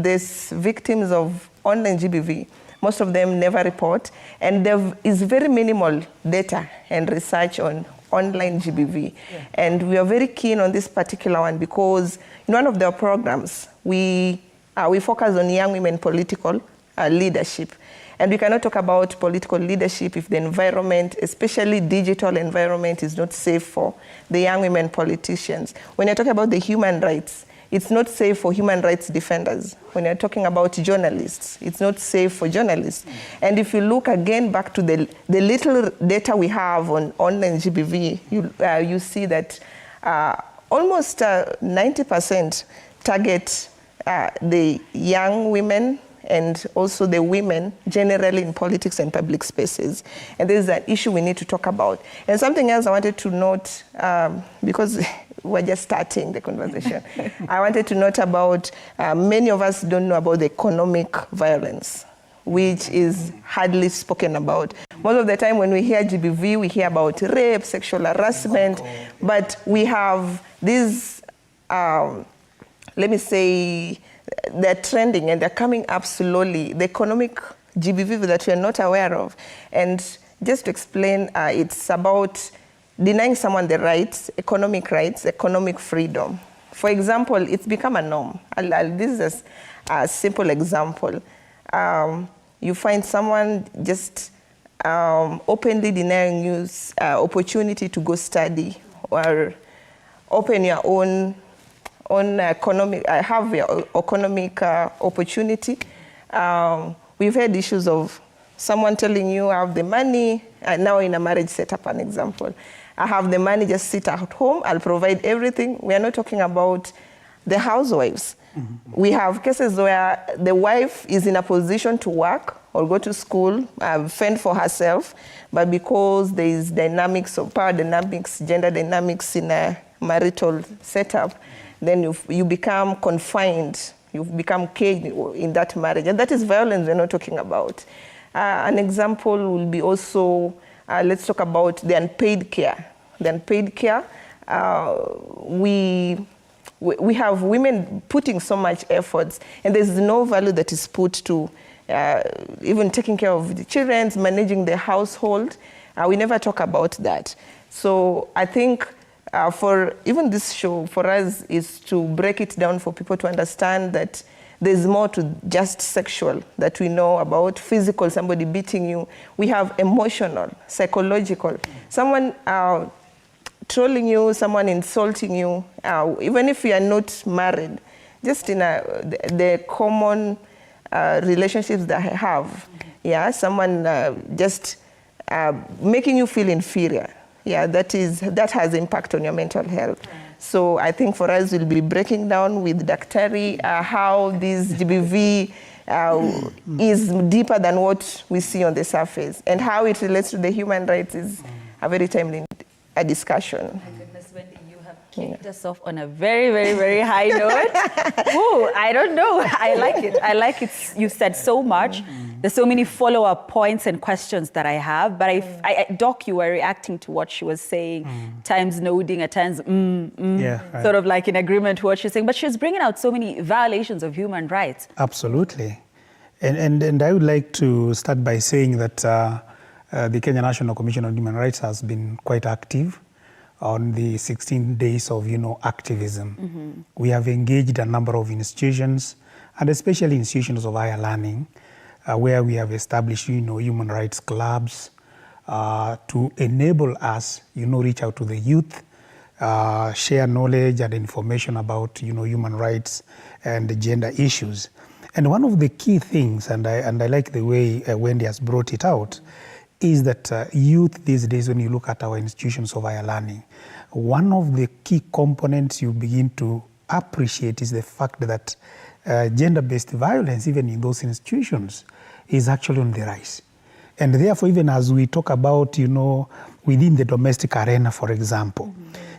these victims of online GBV. Most of them never report, and there is very minimal data and research on online GBV. Yeah. And we are very keen on this particular one because in one of their programs, we focus on young women political leadership. And we cannot talk about political leadership if the environment, especially digital environment, is not safe for the young women politicians. When you're talking about the human rights, it's not safe for human rights defenders. When you're talking about journalists, it's not safe for journalists. And if you look again back to the little data we have on online GBV, you see that almost 90% target the young women and also the women generally in politics and public spaces. And this is an issue we need to talk about. And something else I wanted to note, because we're just starting the conversation, I wanted to note about many of us don't know about the economic violence, which is hardly spoken about. Most of the time when we hear GBV, we hear about rape, sexual harassment, but we have these, let me say, they're trending and they're coming up slowly, the economic GBV that we are not aware of. And just to explain, it's about denying someone the rights, economic freedom. For example, it's become a norm. This is a simple example. You find someone just openly denying you opportunity to go study or open your own economic, have your economic opportunity. We've had issues of someone telling you I have the money, now in a marriage setup, an example. I have the money, just sit at home, I'll provide everything. We are not talking about the housewives. We have cases where the wife is in a position to work or go to school, fend for herself, but because there is dynamics of power dynamics, gender dynamics in a marital setup, then you become confined, you become caged in that marriage. And that is violence we're not talking about. An example will be also, let's talk about the unpaid care. The unpaid care, we have women putting so much efforts, and there's no value that is put to even taking care of the children, managing the household. We never talk about that. So I think for even this show, for us, is to break it down for people to understand that there's more to just sexual that we know about, physical, somebody beating you. We have emotional, psychological. Someone trolling you, someone insulting you, even if you are not married, just in the common relationships that I have. Yeah, someone just making you feel inferior. Yeah, that has impact on your mental health. So I think for us, we'll be breaking down with Daktari how this GBV is deeper than what we see on the surface, and how it relates to the human rights is a very timely discussion. My goodness, Wendy, you have kicked us off on a very, very, very high note. Ooh, I don't know. I like it. I like it. You said so much. There's so many follow-up points and questions that I have. But Doc, you were reacting to what she was saying, times nodding, at times sort of like in agreement to what she's saying. But she's bringing out so many violations of human rights. Absolutely. And I would like to start by saying that the Kenya National Commission on Human Rights has been quite active on the 16 days of, activism. We have engaged a number of institutions, and especially institutions of higher learning, where we have established, human rights clubs to enable us, reach out to the youth, share knowledge and information about, human rights and gender issues. And one of the key things, and I like the way Wendy has brought it out, is that youth these days, when you look at our institutions of higher learning, one of the key components you begin to appreciate is the fact that gender-based violence, even in those institutions, is actually on the rise. And therefore, even as we talk about, within the domestic arena, for example,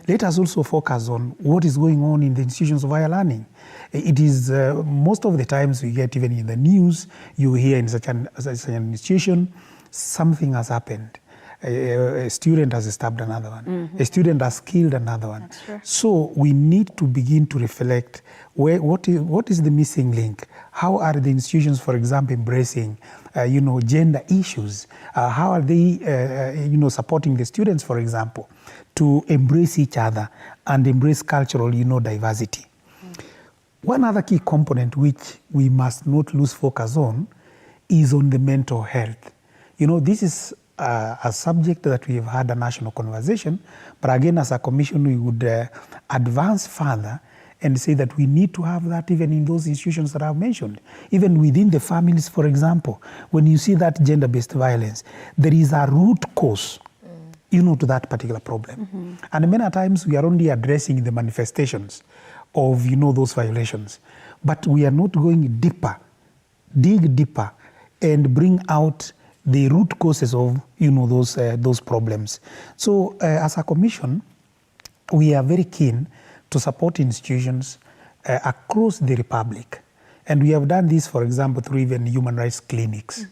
let us also focus on what is going on in the institutions of higher learning. It is, most of the times we get, even in the news, you hear in such an institution, something has happened. A student has stabbed another one. A student has killed another one. So we need to begin to reflect what is the missing link? How are the institutions, for example, embracing gender issues? How are they supporting the students, for example, to embrace each other and embrace cultural diversity? One other key component which we must not lose focus on is on the mental health. This is a subject that we have had a national conversation, but again, as a commission, we would advance further and say that we need to have that even in those institutions that I've mentioned. Even within the families, for example, when you see that gender-based violence, there is a root cause, to that particular problem. And many times we are only addressing the manifestations of, those violations, but we are not going deeper dig deeper and bring out the root causes of those problems. So as a commission, we are very keen to support institutions across the Republic. And we have done this, for example, through even human rights clinics,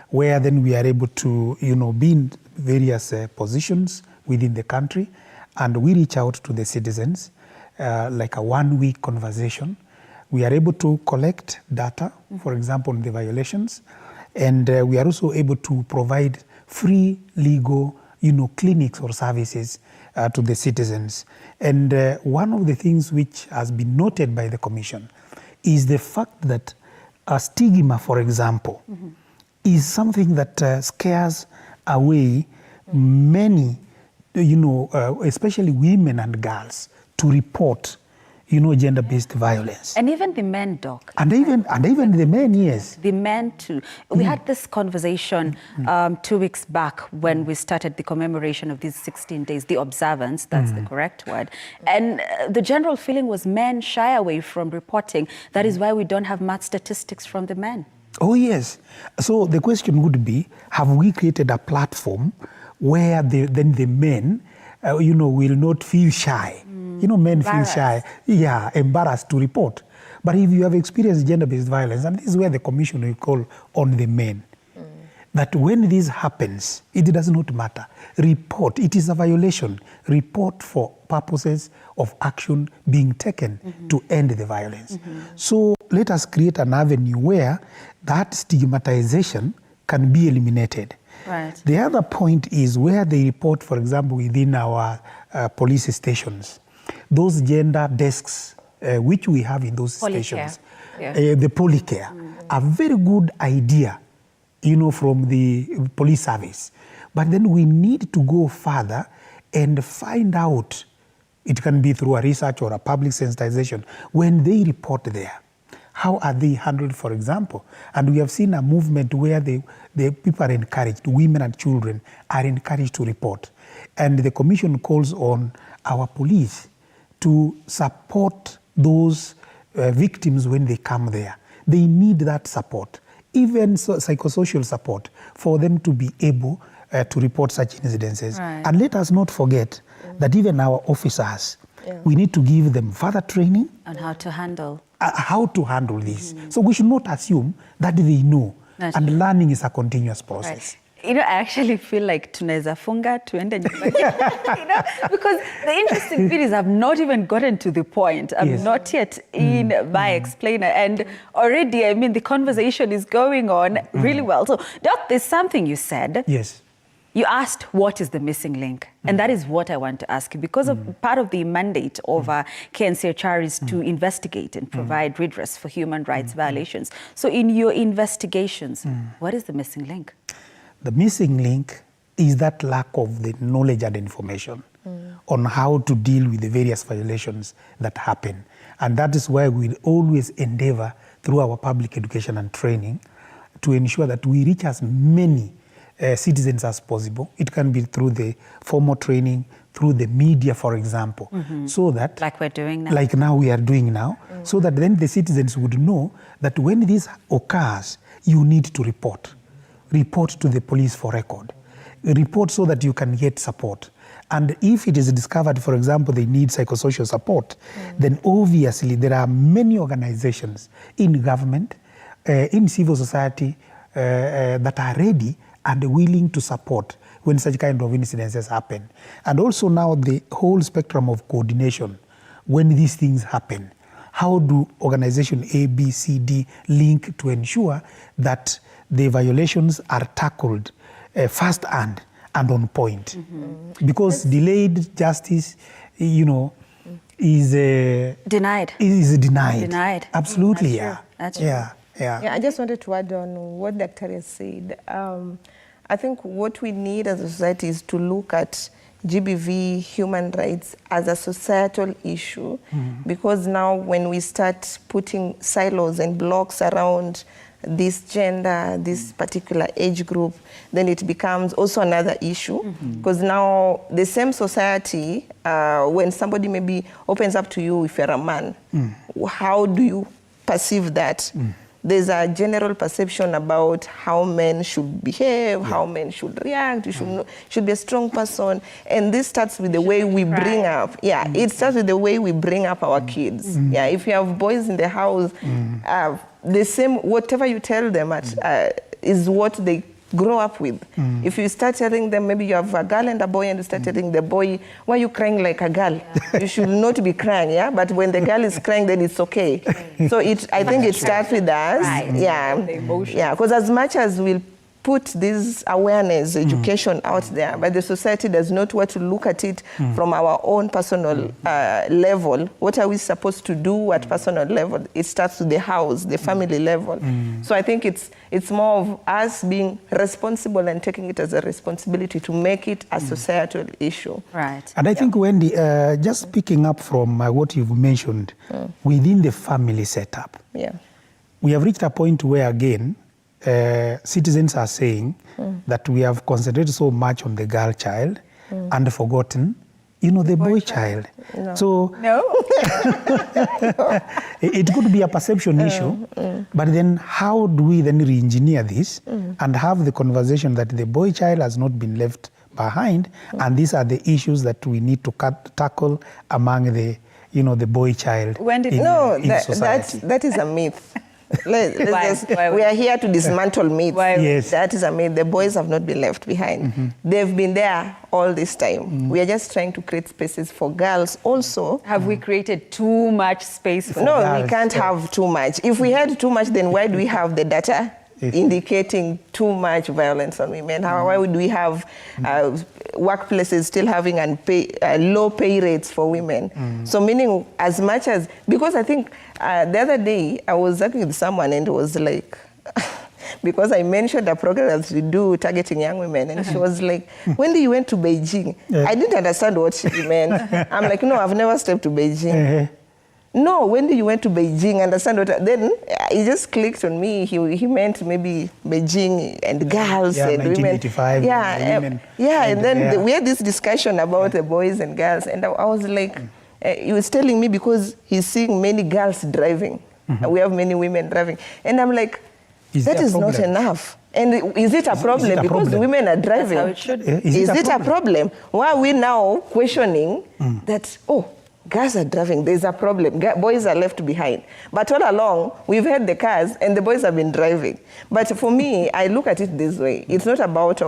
where then we are able to be in various positions within the country, and we reach out to the citizens, like a one-week conversation. We are able to collect data, for example, on the violations, and we are also able to provide free legal clinics or services to the citizens. And one of the things which has been noted by the Commission is the fact that a stigma, for example, is something that scares away many, especially women and girls, to report gender-based violence. And even the men, Doc. And even the men, yes. The men too. We had this conversation 2 weeks back when we started the commemoration of these 16 days, the observance, that's the correct word. And the general feeling was men shy away from reporting. That is why we don't have much statistics from the men. Oh, yes. So the question would be, have we created a platform where then the men, will not feel shy? Men feel shy, embarrassed to report. But if you have experienced gender-based violence, and this is where the Commission will call on the men, that when this happens, it does not matter. Report, it is a violation. Report for purposes of action being taken to end the violence. So let us create an avenue where that stigmatization can be eliminated. Right. The other point is where they report, for example, within our police stations, those gender desks which we have in those stations, the polycare, a very good idea, from the police service. But then we need to go further and find out, it can be through a research or a public sensitization, when they report there, how are they handled, for example? And we have seen a movement where the people are encouraged, women and children are encouraged to report. And the Commission calls on our police to support those victims when they come there. They need that support, even psychosocial support, for them to be able to report such incidences. Right. And let us not forget that even our officers, we need to give them further training on how to handle this. So we should not assume that they know. That's and true. Learning is a continuous process. Right. I actually feel like tunaweza funga tuende nyumbani. Because the interesting bit is I've not even gotten to the point. I'm not yet in my explainer. And already, the conversation is going on really well. So, Doc, there's something you said. Yes. You asked what is the missing link, and that is what I want to ask you, because of part of the mandate of KNCHR is to investigate and provide redress for human rights violations. So in your investigations, what is the missing link? The missing link is that lack of the knowledge and information on how to deal with the various violations that happen. And that is why we always endeavor through our public education and training to ensure that we reach as many citizens as possible. It can be through the formal training, through the media, for example, so that... Like we're doing now. Like now we are doing now, so that then the citizens would know that when this occurs, you need to report. Report to the police for record. Report so that you can get support. And if it is discovered, for example, they need psychosocial support, then obviously there are many organizations in government, in civil society, that are ready and willing to support when such kind of incidences happen. And also now the whole spectrum of coordination when these things happen. How do organization A, B, C, D link to ensure that the violations are tackled firsthand and on point? Because delayed justice, is denied. Is denied. Denied. Absolutely, That's true. Yeah, I just wanted to add on what Dr. has said. I think what we need as a society is to look at GBV human rights as a societal issue, because now when we start putting silos and blocks around this gender, this particular age group, then it becomes also another issue, because now the same society, when somebody maybe opens up to you if you're a man, how do you perceive that? there's a general perception about how men should behave, how men should react. You should be a strong person. And this starts with the way we bring up. Yeah, it starts with the way we bring up our kids. Yeah, if you have boys in the house, the same, whatever you tell them is what they grow up with. If you start telling them, maybe you have a girl and a boy, and you start telling the boy, why are you crying like a girl? You should not be crying, yeah? But when the girl is crying, then it's okay. So I think it starts with us. Yeah, because as much as we'll put this awareness, education out there, but the society does not want to look at it from our own personal level. What are we supposed to do at personal level? It starts with the house, the family level. So I think it's more of us being responsible and taking it as a responsibility to make it a societal issue. Right. And I think, Wendy, just picking up from what you've mentioned, within the family setup, we have reached a point where, again, citizens are saying that we have concentrated so much on the girl child and forgotten, the boy child. No. So no. It could be a perception issue, but then how do we then re-engineer this and have the conversation that the boy child has not been left behind, and these are the issues that we need to tackle among the boy child in society? That is a myth. We are here to dismantle myths. Yes. That is a myth. The boys have not been left behind. They've been there all this time. We are just trying to create spaces for girls also. Have we created too much space for girls? No, we can't have too much. If we had too much, then why do we have the data indicating too much violence on women? Why would we have workplaces still having low pay rates for women? So meaning as much as, because I think the other day I was talking with someone and it was like, because I mentioned a program that we do targeting young women, and she was like, when you went to Beijing? I didn't understand what she meant. I'm like, no, I've never stepped to Beijing. No, when you went to Beijing, understand what? Then it just clicked on me. He meant maybe Beijing and girls and women. 1985. Women. And then we had this discussion about the boys and girls, and I was like, he was telling me because he's seeing many girls driving. We have many women driving, and I'm like, that is not enough. And is it a problem because women are driving? That's how it should be. Is it a problem? Why are we now questioning that? Oh, girls are driving, there's a problem, boys are left behind. But all along, we've had the cars and the boys have been driving. But for me, I look at it this way. It's not about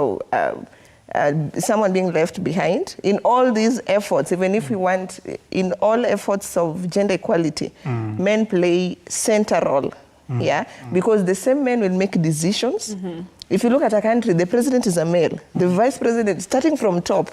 someone being left behind. In all these efforts, even if we want, in all efforts of gender equality, men play center role. Because the same men will make decisions. If you look at a country, the president is a male. The vice president, starting from top,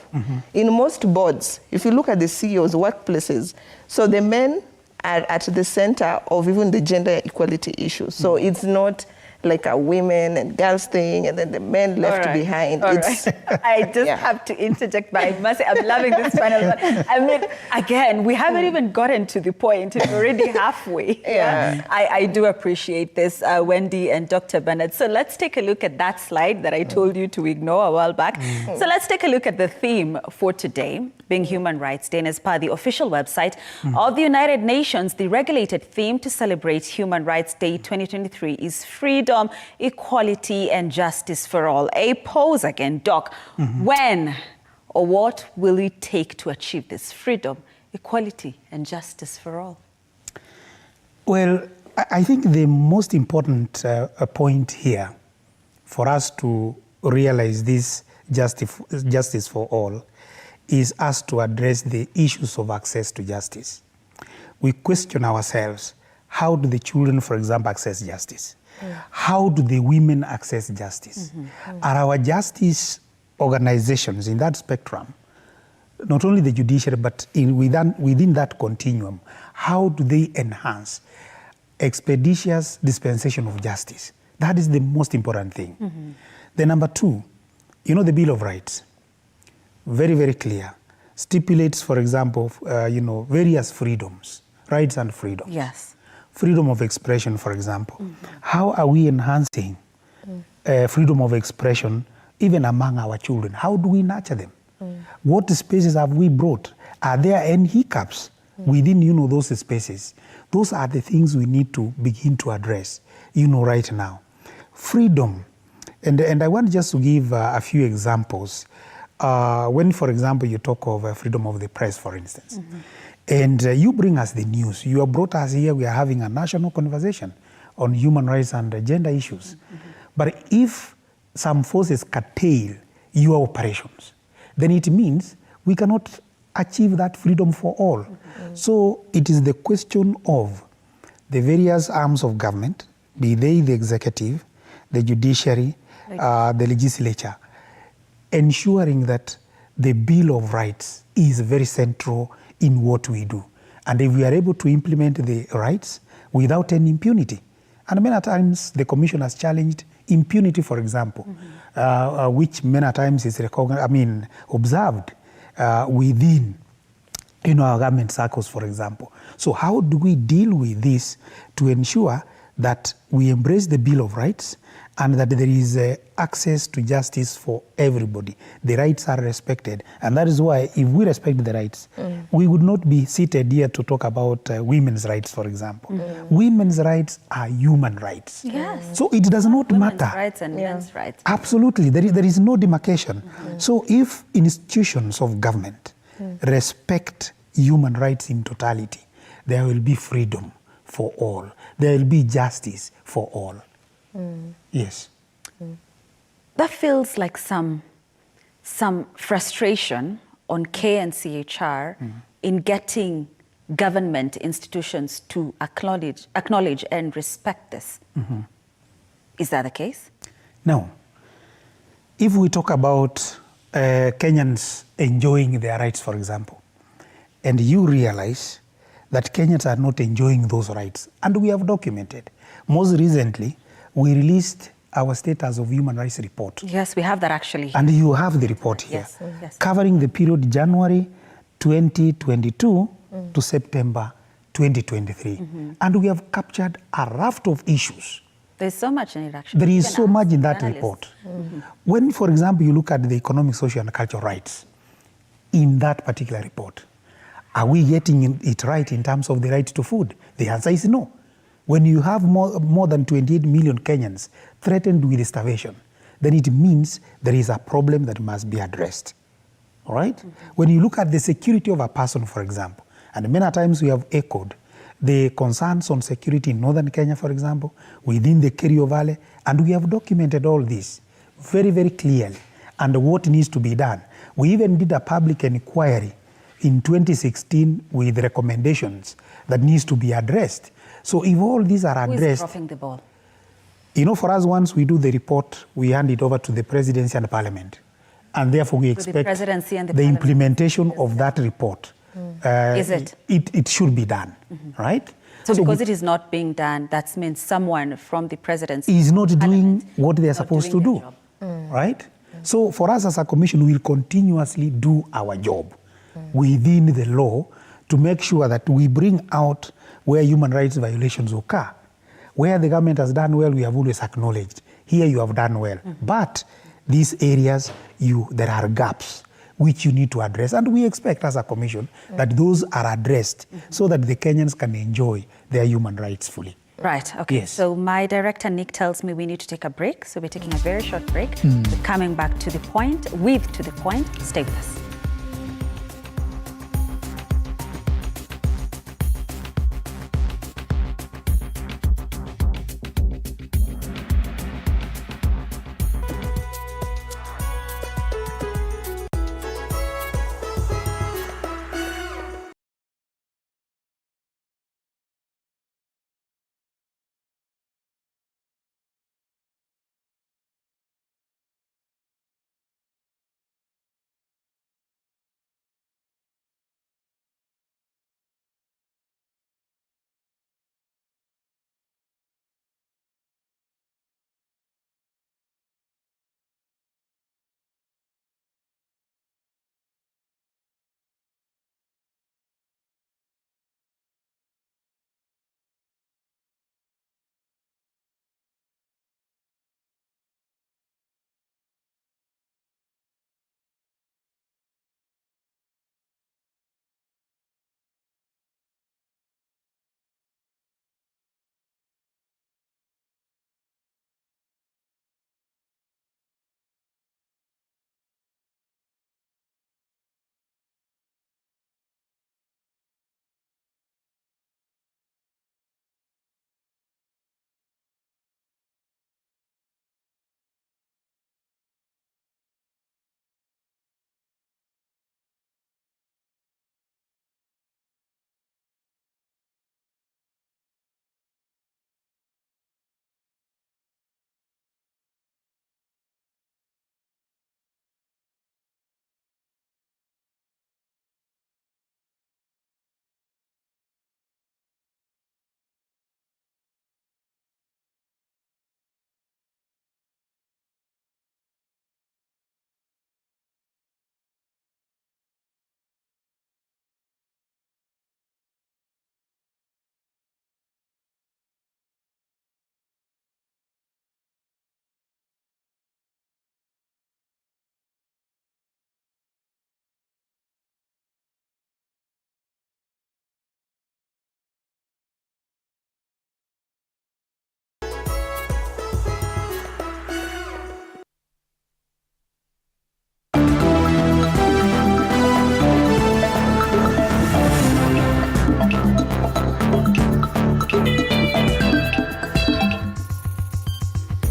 in most boards, if you look at the CEOs, workplaces, so the men are at the center of even the gender equality issue. So it's not like a women and girls thing, and then the men left behind. I just have to interject, but I must say, I'm loving this panel. I mean, again, we haven't even gotten to the point. It's already halfway. I do appreciate this, Wendy and Dr. Bennett. So let's take a look at that slide that I told you to ignore a while back. So let's take a look at the theme for today, being Human Rights Day. And as per the official website of the United Nations, the regulated theme to celebrate Human Rights Day 2023 is freedom, equality, and justice for all. A pose again, Doc. When or what will it take to achieve this freedom, equality, and justice for all? Well, I think the most important point here for us to realize this justice for all is us to address the issues of access to justice. We question ourselves, how do the children, for example, access justice? How do the women access justice? Are our justice organizations in that spectrum, not only the judiciary, but within that continuum, how do they enhance expeditious dispensation of justice? That is the most important thing. The number two, the Bill of Rights, very, very clear, stipulates, for example, various freedoms, rights and freedoms. Yes. Freedom of expression, for example. How are we enhancing freedom of expression even among our children? How do we nurture them? What spaces have we brought? Are there any hiccups within, those spaces. Those are the things we need to begin to address, right now. Freedom. And I want just to give a few examples. When, for example, you talk of freedom of the press, for instance, and you bring us the news, you have brought us here, we are having a national conversation on human rights and gender issues. But if some forces curtail your operations, then it means we cannot achieve that freedom for all. So it is the question of the various arms of government, be they the executive, the judiciary, the legislature, ensuring that the Bill of Rights is very central in what we do. And if we are able to implement the rights without any impunity, and many times the Commission has challenged impunity, for example, which many times is observed within our government circles, for example. So how do we deal with this to ensure that we embrace the Bill of Rights and that there is access to justice for everybody? The rights are respected. And that is why if we respect the rights, we would not be seated here to talk about women's rights, for example. Women's rights are human rights. Yes. So it does not Women's matter. rights and men's rights. Absolutely. There is no demarcation. So if institutions of government respect human rights in totality, there will be freedom for all. There will be justice for all. Yes. That feels like some frustration on KNCHR in getting government institutions to acknowledge and respect this. Is that the case? No. If we talk about Kenyans enjoying their rights, for example, and you realize that Kenyans are not enjoying those rights, and we have documented. Most recently, we released our Status of Human Rights report. Yes, we have that actually. And you have the report here, covering the period January 2022 to September 2023. And we have captured a raft of issues. There's so much in it actually. There is so much in that report. When, for example, you look at the economic, social, and cultural rights in that particular report, are we getting it right in terms of the right to food? The answer is no. When you have more than 28 million Kenyans threatened with starvation, then it means there is a problem that must be addressed. All right? When you look at the security of a person, for example, and many times we have echoed the concerns on security in northern Kenya, for example, within the Kerio Valley, and we have documented all this very, very clearly and what needs to be done. We even did a public inquiry in 2016 with recommendations that needs to be addressed. So if all these are addressed... Who is dropping the ball? For us, once we do the report, we hand it over to the presidency and the parliament. And therefore we expect the presidency and the implementation of that report. Is it? It should be done, right? So because it is not being done, that means someone from the presidency is not doing what they are supposed to do, right? So for us as a commission, we will continuously do our job within the law to make sure that we bring out where human rights violations occur. Where the government has done well, we have always acknowledged. Here you have done well. But these areas, there are gaps which you need to address. And we expect as a commission that those are addressed so that the Kenyans can enjoy their human rights fully. Right, okay. Yes. So my director, Nick, tells me we need to take a break. So we're taking a very short break. We're coming back to the point, To the Point. Stay with us.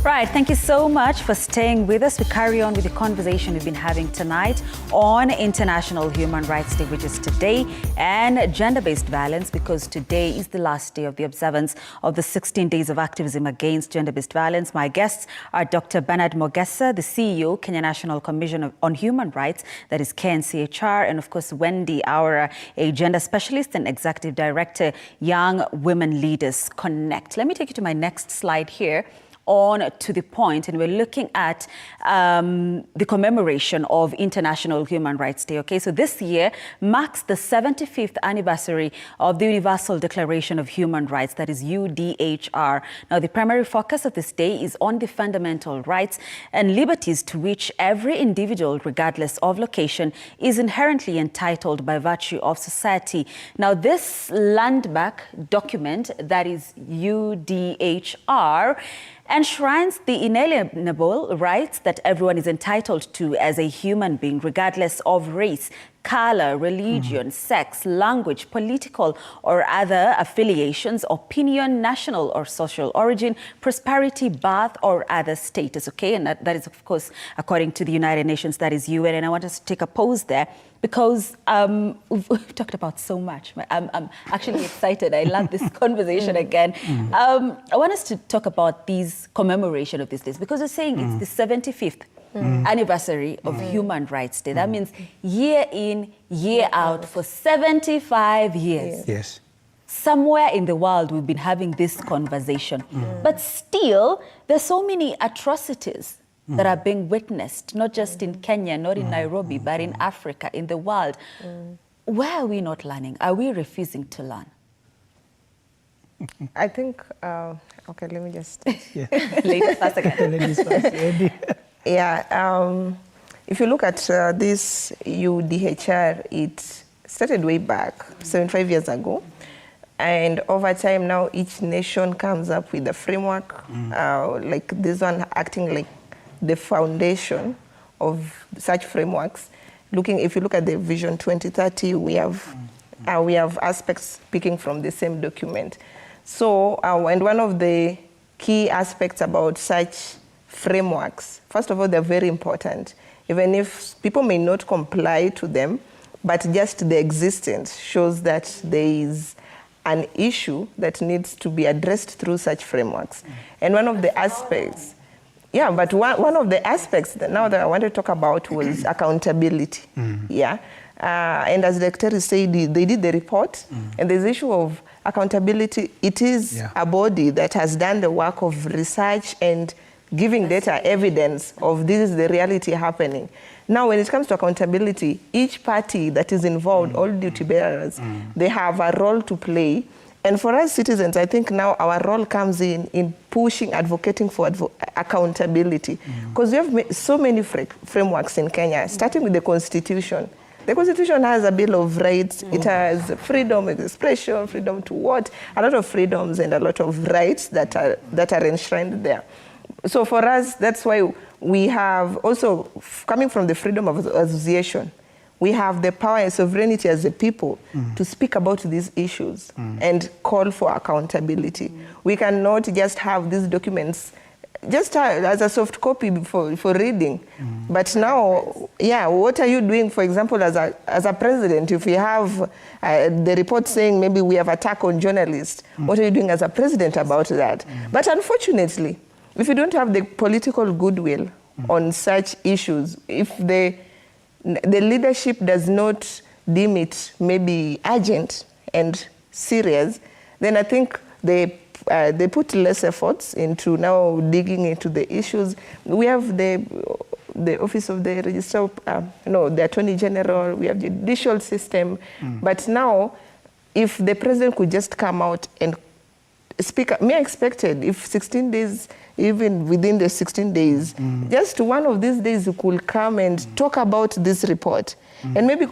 Right, thank you so much for staying with us. We carry on with the conversation we've been having tonight on International Human Rights Day, which is today, and gender-based violence, because today is the last day of the observance of the 16 days of activism against gender-based violence. My guests are Dr. Bernard Mogesa, the CEO, Kenya National Commission on Human Rights, that is KNCHR, and of course, Wendy Aura, a gender specialist and executive director, Young Women Leaders Connect. Let me take you to my next slide here. On to the point, and we're looking at the commemoration of International Human Rights Day. Okay, so this year marks the 75th anniversary of the Universal Declaration of Human Rights, that is UDHR. Now, the primary focus of this day is on the fundamental rights and liberties to which every individual, regardless of location, is inherently entitled by virtue of society. Now, this landmark document, that is UDHR, enshrines the inalienable rights that everyone is entitled to as a human being, regardless of race, color, religion, sex, language, political or other affiliations, opinion, national or social origin, prosperity, birth, or other status. Okay, and that is, of course, according to the United Nations, that is UN. And I want us to take a pause there, because we've talked about so much. I'm actually excited. I love this conversation again. I want us to talk about these commemoration of these days, because you're saying it's the 75th anniversary of Human Rights Day. That means year in, year out for 75 years. Yes. Somewhere in the world, we've been having this conversation. But still, there's so many atrocities that are being witnessed, not just in Kenya, not in Nairobi, but in Africa, in the world. Why are we not learning? Are we refusing to learn? I think, okay, let me just... Ladies first again. Ladies first. Yeah, if you look at this UDHR, it started way back, 75 years ago. And over time now, each nation comes up with a framework, like this one acting like the foundation of such frameworks. If you look at the Vision 2030, we have aspects picking from the same document. So, and one of the key aspects about such frameworks, first of all, they're very important. Even if people may not comply to them, but just the existence shows that there is an issue that needs to be addressed through such frameworks. And one of the aspects, but one of the aspects that now that I want to talk about was accountability. And as the Dr. said, they did the report, and there's the issue of accountability. It is a body that has done the work of research and giving data evidence of this is the reality happening. Now, when it comes to accountability, each party that is involved, all duty bearers, they have a role to play. And for us citizens, I think now our role comes in pushing, advocating for accountability. Because we have so many frameworks in Kenya, starting with the Constitution. The Constitution has a Bill of Rights. It has freedom of expression, freedom to vote, a lot of freedoms and a lot of rights that are enshrined there. So for us, that's why we have also, coming from the freedom of association, we have the power and sovereignty as a people to speak about these issues and call for accountability. We cannot just have these documents just as a soft copy for reading. But now, what are you doing, for example, as a president? If we have the report saying maybe we have attack on journalists, what are you doing as a president about that? But unfortunately, if you don't have the political goodwill on such issues, if the leadership does not deem it maybe urgent and serious, then I think they put less efforts into now digging into the issues. We have the Office of the Registrar, the Attorney General, we have the judicial system. But now, if the president could just come out and speak, I expected if 16 days, even within the 16 days, just one of these days you could come and talk about this report and maybe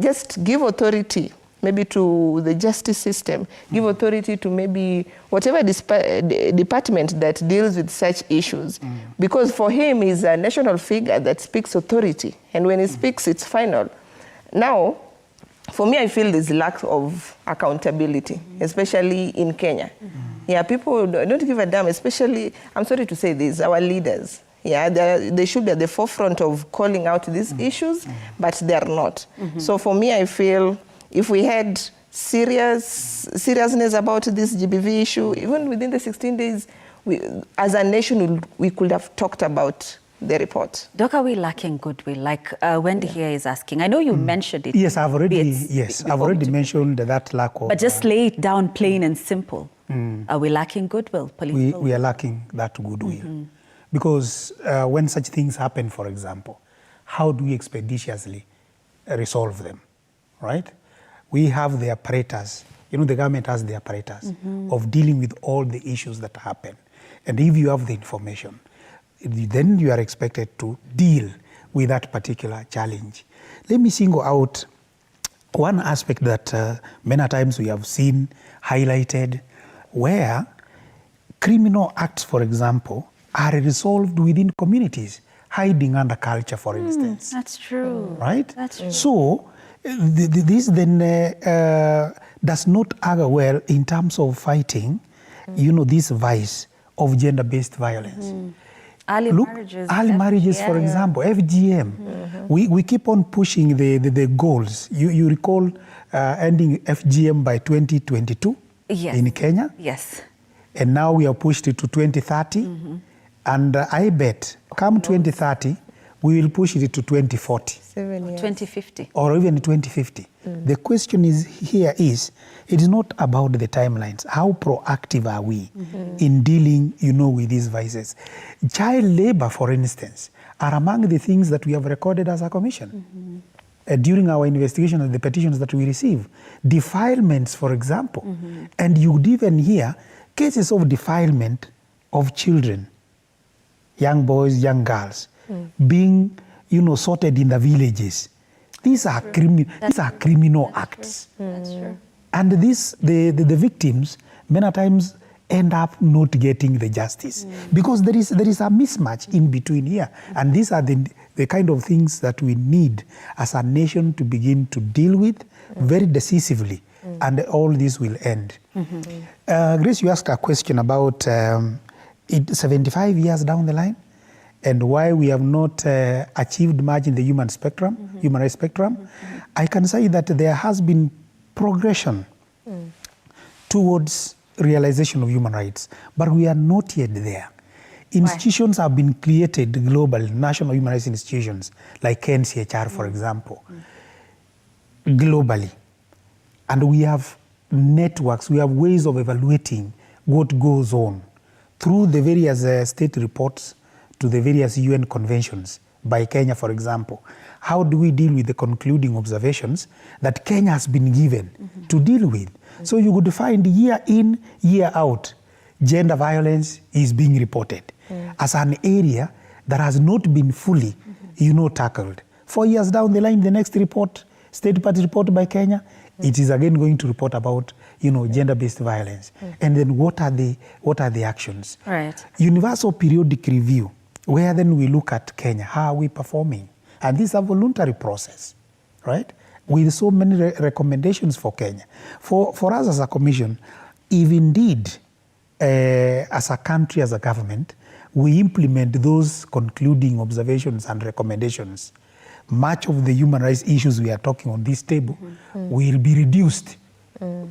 just give authority maybe to the justice system, give authority to maybe whatever department that deals with such issues. Because for him, he's a national figure that speaks authority. And when he speaks, it's final. Now, for me, I feel there's lack of accountability, especially in Kenya. Yeah, people don't give a damn, especially, I'm sorry to say this, our leaders. Yeah, they should be at the forefront of calling out these issues, but they're not. So for me, I feel if we had seriousness about this GBV issue, even within the 16 days, as a nation, we could have talked about the report. Doc, are we lacking goodwill? Like Wendy here is asking. I know you mentioned it. Yes, I've already mentioned that lack of... But just lay it down plain and simple. Are we lacking goodwill? We are lacking that goodwill. Because when such things happen, for example, how do we expeditiously resolve them, right? We have the apparatus, you know, the government has the apparatus of dealing with all the issues that happen. And if you have the information, then you are expected to deal with that particular challenge. Let me single out one aspect that many times we have seen highlighted, where criminal acts, for example, are resolved within communities, hiding under culture, for instance. That's true. Right? That's true. So, this then does not augur well in terms of fighting, you know, this vice of gender-based violence. Early marriages, for example, FGM. We keep on pushing the goals. You recall ending FGM by 2022 in Kenya? Yes. And now we have pushed it to 2030. And I bet come 2030, we will push it to 2040. 2050. Or even 2050. The question here is, it is not about the timelines. How proactive are we in dealing, you know, with these vices? Child labor, for instance, are among the things that we have recorded as a commission. During our investigation of the petitions that we receive. Defilements, for example. And you would even hear cases of defilement of children, young boys, young girls, being, you know, sorted in the villages. These are criminal acts. That's true. And the victims many times end up not getting the justice because there is a mismatch in between here. And these are the kind of things that we need as a nation to begin to deal with very decisively. And all this will end. Grace, you asked a question about 75 years down the line and why we have not achieved much in the human rights spectrum. I can say that there has been progression towards realization of human rights, but we are not yet there. Institutions have been created globally, national human rights institutions, like NCHR, for example, globally. And we have networks, we have ways of evaluating what goes on through the various state reports to the various UN conventions. By Kenya, for example, how do we deal with the concluding observations that Kenya has been given to deal with? So you would find year in, year out, gender violence is being reported as an area that has not been fully, you know, tackled. 4 years down the line, the next report, state party report by Kenya, it is again going to report about, you know, gender-based violence. And then what are the actions? Right. Universal periodic review, where then we look at Kenya, how are we performing? And this is a voluntary process, right? With so many recommendations for Kenya. For us as a commission, if indeed, as a country, as a government, we implement those concluding observations and recommendations, much of the human rights issues we are talking on this table will be reduced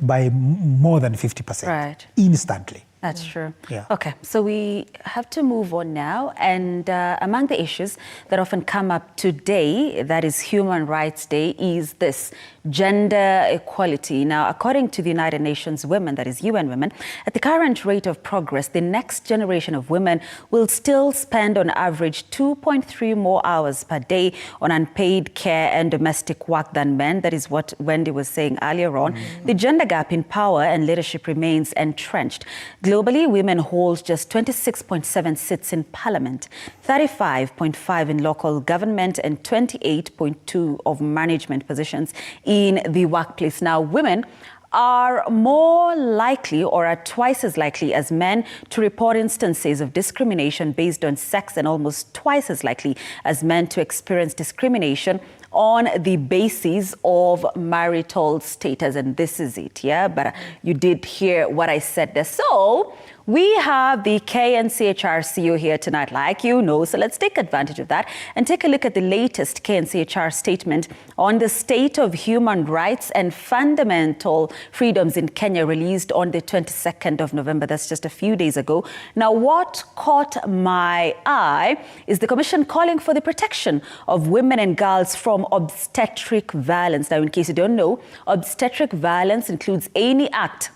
by more than 50% instantly. That's true. Yeah. Okay, so we have to move on now. And among the issues that often come up today, that is Human Rights Day, is this gender equality. Now, according to the United Nations Women, that is UN Women, at the current rate of progress, the next generation of women will still spend on average 2.3 more hours per day on unpaid care and domestic work than men. That is what Wendy was saying earlier on. The gender gap in power and leadership remains entrenched. Globally, women hold just 26.7 seats in parliament, 35.5 in local government, and 28.2 of management positions in the workplace. Now, women are more likely or are twice as likely as men to report instances of discrimination based on sex, and almost twice as likely as men to experience discrimination on the basis of marital status. And this is it, yeah? But you did hear what I said there. So we have the KNCHR CEO here tonight, like you know, so let's take advantage of that and take a look at the latest KNCHR statement on the state of human rights and fundamental freedoms in Kenya, released on the 22nd of November. That's just a few days ago. Now, what caught my eye is the Commission calling for the protection of women and girls from obstetric violence. Now, in case you don't know, obstetric violence includes any act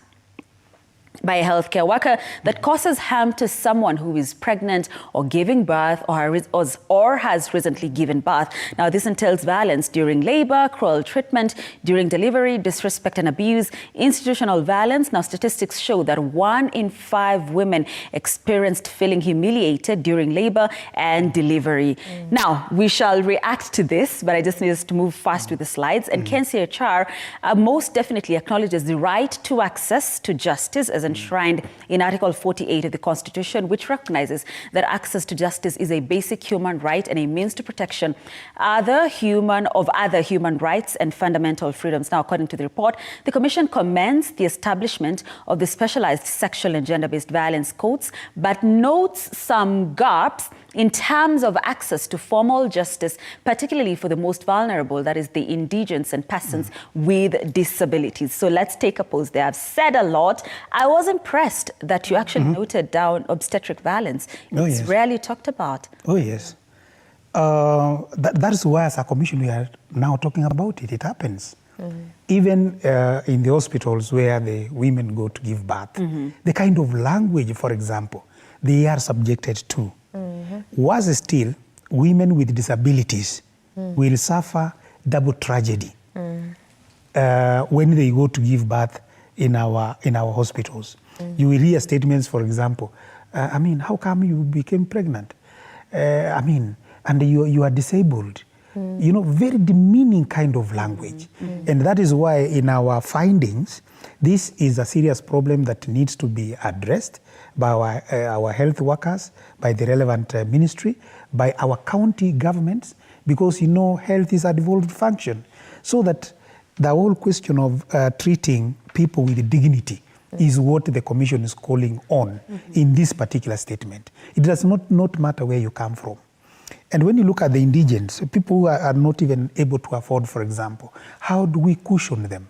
by a healthcare worker that causes harm to someone who is pregnant or giving birth or has recently given birth. Now, this entails violence during labor, cruel treatment during delivery, disrespect and abuse, institutional violence. Now, statistics show that 1 in 5 women experienced feeling humiliated during labor and delivery. Now, we shall react to this, but I just need us to move fast with the slides. And KNCHR most definitely acknowledges the right to access to justice as enshrined in Article 48 of the Constitution, which recognizes that access to justice is a basic human right and a means to protection other human rights and fundamental freedoms. Now, according to the report, the Commission commends the establishment of the specialized sexual and gender-based violence courts, but notes some gaps in terms of access to formal justice, particularly for the most vulnerable, that is the indigents and persons with disabilities. So let's take a pause there. I've said a lot. I was impressed that you actually noted down obstetric violence. It's rarely talked about. Oh, yes. That's why as a commission we are now talking about it. It happens. Even in the hospitals where the women go to give birth, the kind of language, for example, they are subjected to. Worse still, women with disabilities will suffer double tragedy when they go to give birth in our hospitals. You will hear statements, for example, I mean, how come you became pregnant? I mean, and you are disabled. You know, very demeaning kind of language. And that is why in our findings, this is a serious problem that needs to be addressed by our health workers, by the relevant ministry, by our county governments, because, you know, health is a devolved function. So that the whole question of treating people with dignity is what the Commission is calling on in this particular statement. It does not matter where you come from. And when you look at the indigents, people who are not even able to afford, for example, how do we cushion them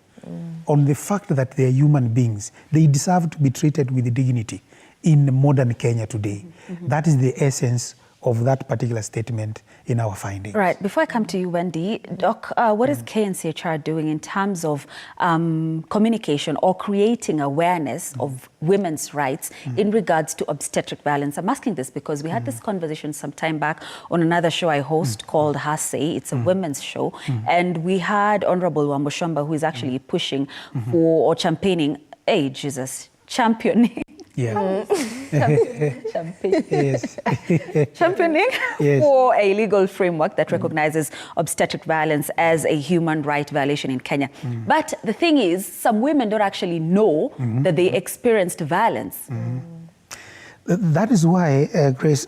on the fact that they are human beings? They deserve to be treated with dignity in modern Kenya today. That is the essence of that particular statement in our findings. Right. Before I come to you, Wendy, Doc, what is KNCHR doing in terms of communication or creating awareness of women's rights in regards to obstetric violence? I'm asking this because we had this conversation some time back on another show I host called Hase. It's a women's show. And we had Honorable Wamboshamba, who is actually pushing for or championing, championing. Yeah. Championing for a legal framework that recognizes obstetric violence as a human right violation in Kenya. But the thing is, some women don't actually know that they experienced violence. That is why, Grace,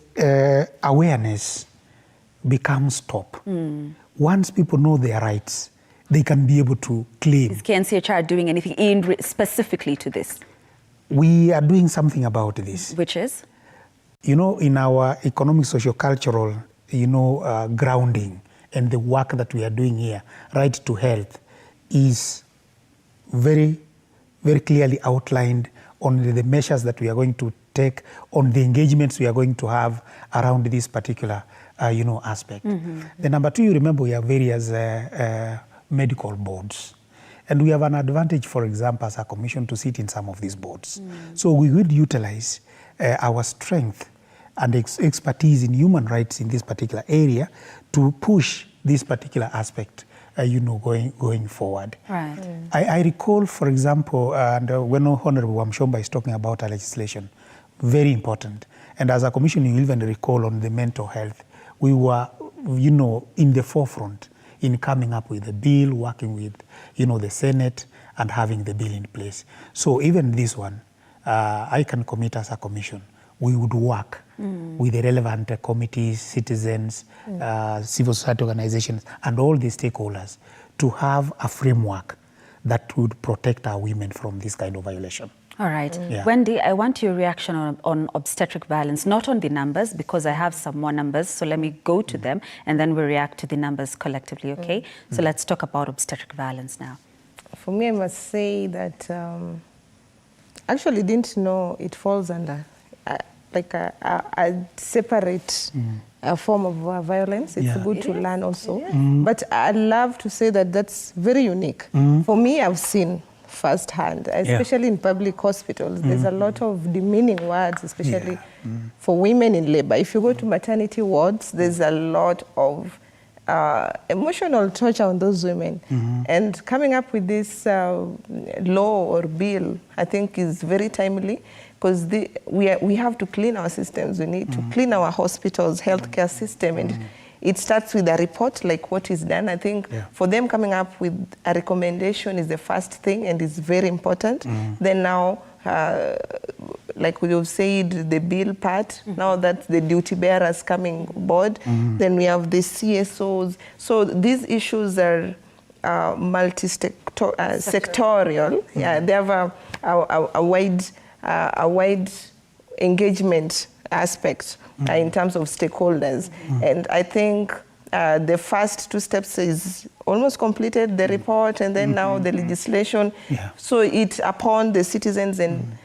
awareness becomes top. Once people know their rights, they can be able to claim. Is KNCHR doing anything specifically to this? We are doing something about this. Which is? You know, in our economic, socio-cultural, grounding and the work that we are doing here, right to health, is very, very clearly outlined on the measures that we are going to take, on the engagements we are going to have around this particular, aspect. The number two, you remember, we have various medical boards. And we have an advantage, for example, as a commission to sit in some of these boards. So we would utilize our strength and expertise in human rights in this particular area to push this particular aspect, going forward. Right. I recall, for example, and when Honorable Wamshomba is talking about our legislation, very important. And as a commission, you even recall on the mental health, we were, in the forefront in coming up with a bill, working with, the Senate and having the bill in place. So even this one, I can commit as a commission, we would work with the relevant committees, citizens, civil society organizations, and all the stakeholders to have a framework that would protect our women from this kind of violation. All right. Yeah. Wendy, I want your reaction on obstetric violence, not on the numbers, because I have some more numbers, so let me go to them, and then we'll react to the numbers collectively, okay? So let's talk about obstetric violence now. For me, I must say that I actually didn't know it falls under a separate form of violence. It's good to learn also. But I'd love to say that that's very unique. For me, I've seen firsthand, especially in public hospitals. There's a lot of demeaning words, especially for women in labor. If you go to maternity wards, there's a lot of emotional torture on those women. And coming up with this law or bill, I think is very timely, because we have to clean our systems. We need to clean our hospitals, healthcare system, and it starts with a report, like what is done. I think for them coming up with a recommendation is the first thing and is very important. Then now, like we've said, the bill part, now that the duty bearers coming aboard, then we have the CSOs. So these issues are multi-sectorial. They have a wide engagement aspect in terms of stakeholders. And I think the first two steps is almost completed, the report, and then now the legislation. So it's upon the citizens and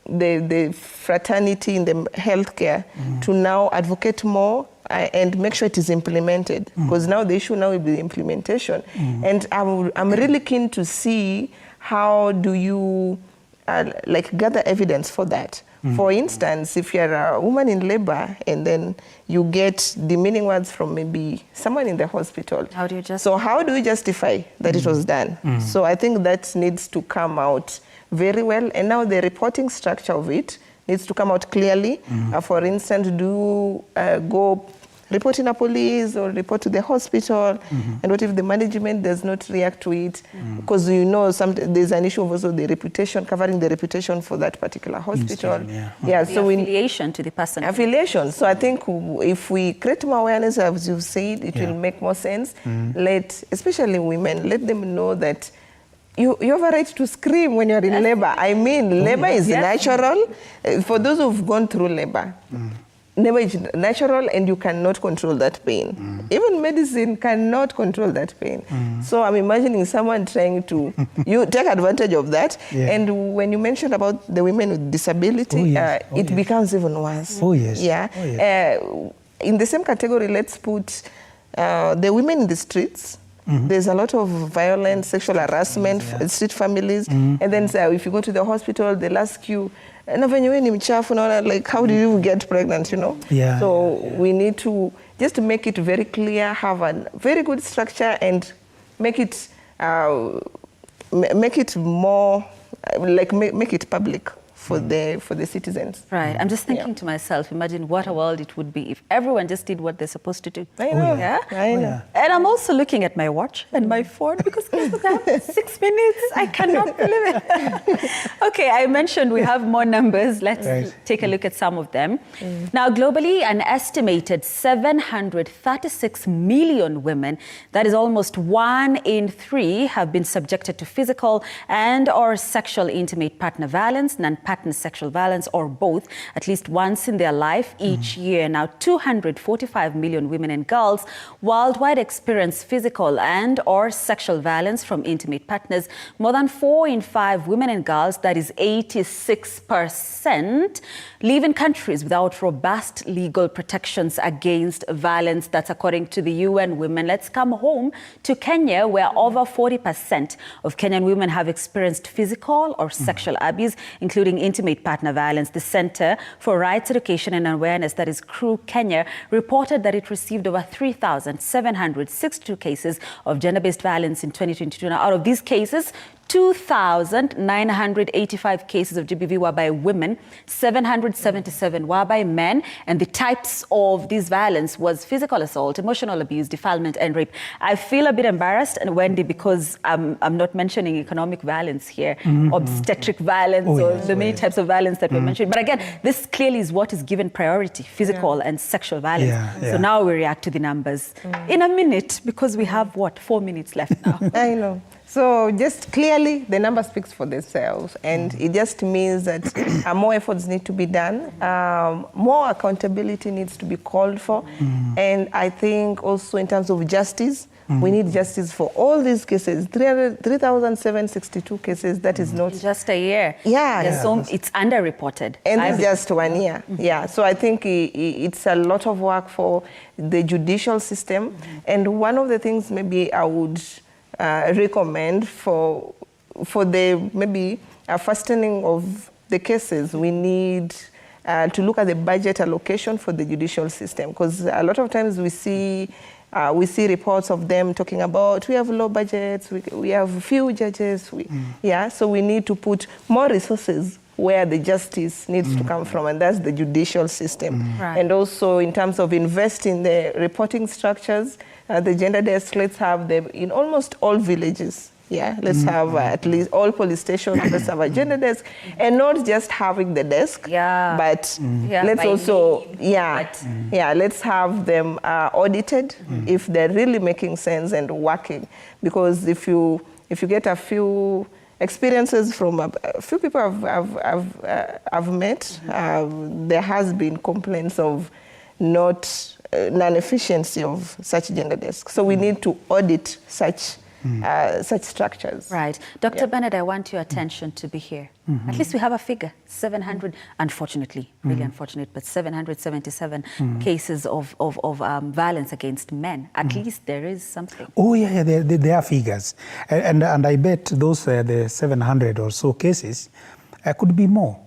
the fraternity in the healthcare to now advocate more and make sure it is implemented. Because now the issue now will be the implementation. And I'm really keen to see how do you gather evidence for that. For instance, if you're a woman in labor and then you get demeaning words from maybe someone in the hospital, how do you justify that it was done? So I think that needs to come out very well. And now the reporting structure of it needs to come out clearly. For instance, go report in a police or report to the hospital, and what if the management does not react to it? Because you know there's an issue of also the reputation, covering the reputation for that particular hospital. So affiliation to the person. Affiliation. So I think if we create more awareness, as you've said, it will make more sense. Especially women, let them know that you have a right to scream when you're in labor. I mean, labor is natural. For those who've gone through labor, labor is natural and you cannot control that pain. Even medicine cannot control that pain. So I'm imagining someone trying to you take advantage of that. And when you mentioned about the women with disability, it becomes even worse. In the same category, let's put the women in the streets. There's a lot of violence, sexual harassment, street families. And then if you go to the hospital, they'll ask you, like, how do you get pregnant, you know? So we need to just make it very clear, have a very good structure, and make it more, make it public for the citizens. Right. I'm just thinking to myself, imagine what a world it would be if everyone just did what they're supposed to do. I know. I know. And I'm also looking at my watch and my phone because 6 minutes, I cannot believe it. Okay, I mentioned we have more numbers. Let's take a look at some of them. Now, globally, an estimated 736 million women, that is almost 1 in 3, have been subjected to physical and or sexual intimate partner violence, non-partner sexual violence, or both, at least once in their life each year. Now, 245 million women and girls worldwide experience physical and or sexual violence from intimate partners. More than 4 in 5 women and girls, that is 86%, live in countries without robust legal protections against violence. That's according to the UN Women. Let's come home to Kenya, where over 40% of Kenyan women have experienced physical or sexual abuse, including intimate partner violence. The Center for Rights Education and Awareness, that is CREW Kenya, reported that it received over 3,762 cases of gender-based violence in 2022. Now, out of these cases, 2,985 cases of GBV were by women, 777 were by men, and the types of this violence was physical assault, emotional abuse, defilement, and rape. I feel a bit embarrassed, and Wendy, because I'm not mentioning economic violence here, obstetric violence, or the many types of violence that we're mentioning. But again, this clearly is what is given priority, physical and sexual violence. So now we react to the numbers in a minute, because we have, what, 4 minutes left now. I know. So just clearly, the number speaks for themselves, and it just means that more efforts need to be done, more accountability needs to be called for, and I think also in terms of justice, we need justice for all these cases, 3,762 cases, that is not... In just a year. Yeah. So it's underreported. And it's just 1 year. Yeah, so I think it's a lot of work for the judicial system, and one of the things maybe I would recommend for the maybe fastening of the cases, we need to look at the budget allocation for the judicial system, because a lot of times we see reports of them talking about we have low budgets, we have few judges, so we need to put more resources where the justice needs to come from, and that's the judicial system. And also in terms of investing the reporting structures, the gender desk, let's have them in almost all villages. Let's have at least all police stations, let's have a gender desk, and not just having the desk, but let's also, let's have them audited if they're really making sense and working. Because if you get a few experiences from a few people I've met, there has been complaints of non-efficiency of such gender desks. So we need to audit such structures. Right. Dr. Bennett, I want your attention to be here. At least we have a figure, 700, unfortunately, really unfortunate, but 777 cases of violence against men. At least there is something. Oh, yeah, there are figures. And I bet those, the 700 or so cases, could be more.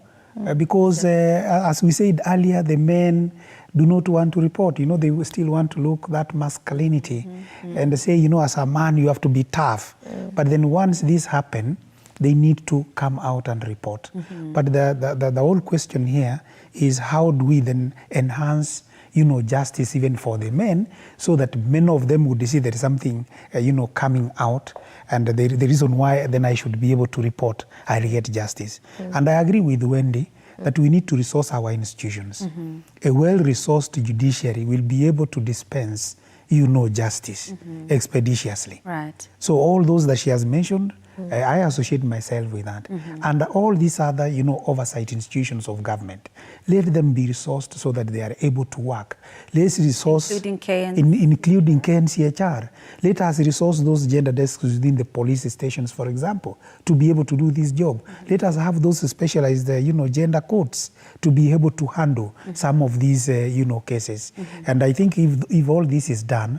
Because, as we said earlier, the men do not want to report. You know, they still want to look that masculinity and they say, you know, as a man, you have to be tough. But then once this happens, they need to come out and report. But the whole question here is how do we then enhance, you know, justice even for the men, so that many of them would see there is something, you know, coming out, and the reason why then I should be able to report, I get justice. And I agree with Wendy that we need to resource our institutions. A well-resourced judiciary will be able to dispense, you know, justice expeditiously. Right. So all those that she has mentioned, I associate myself with that. And all these other, you know, oversight institutions of government, let them be resourced so that they are able to work. Let's resource... Including KNCHR. Let us resource those gender desks within the police stations, for example, to be able to do this job. Let us have those specialized, you know, gender courts to be able to handle some of these, you know, cases. And I think if all this is done,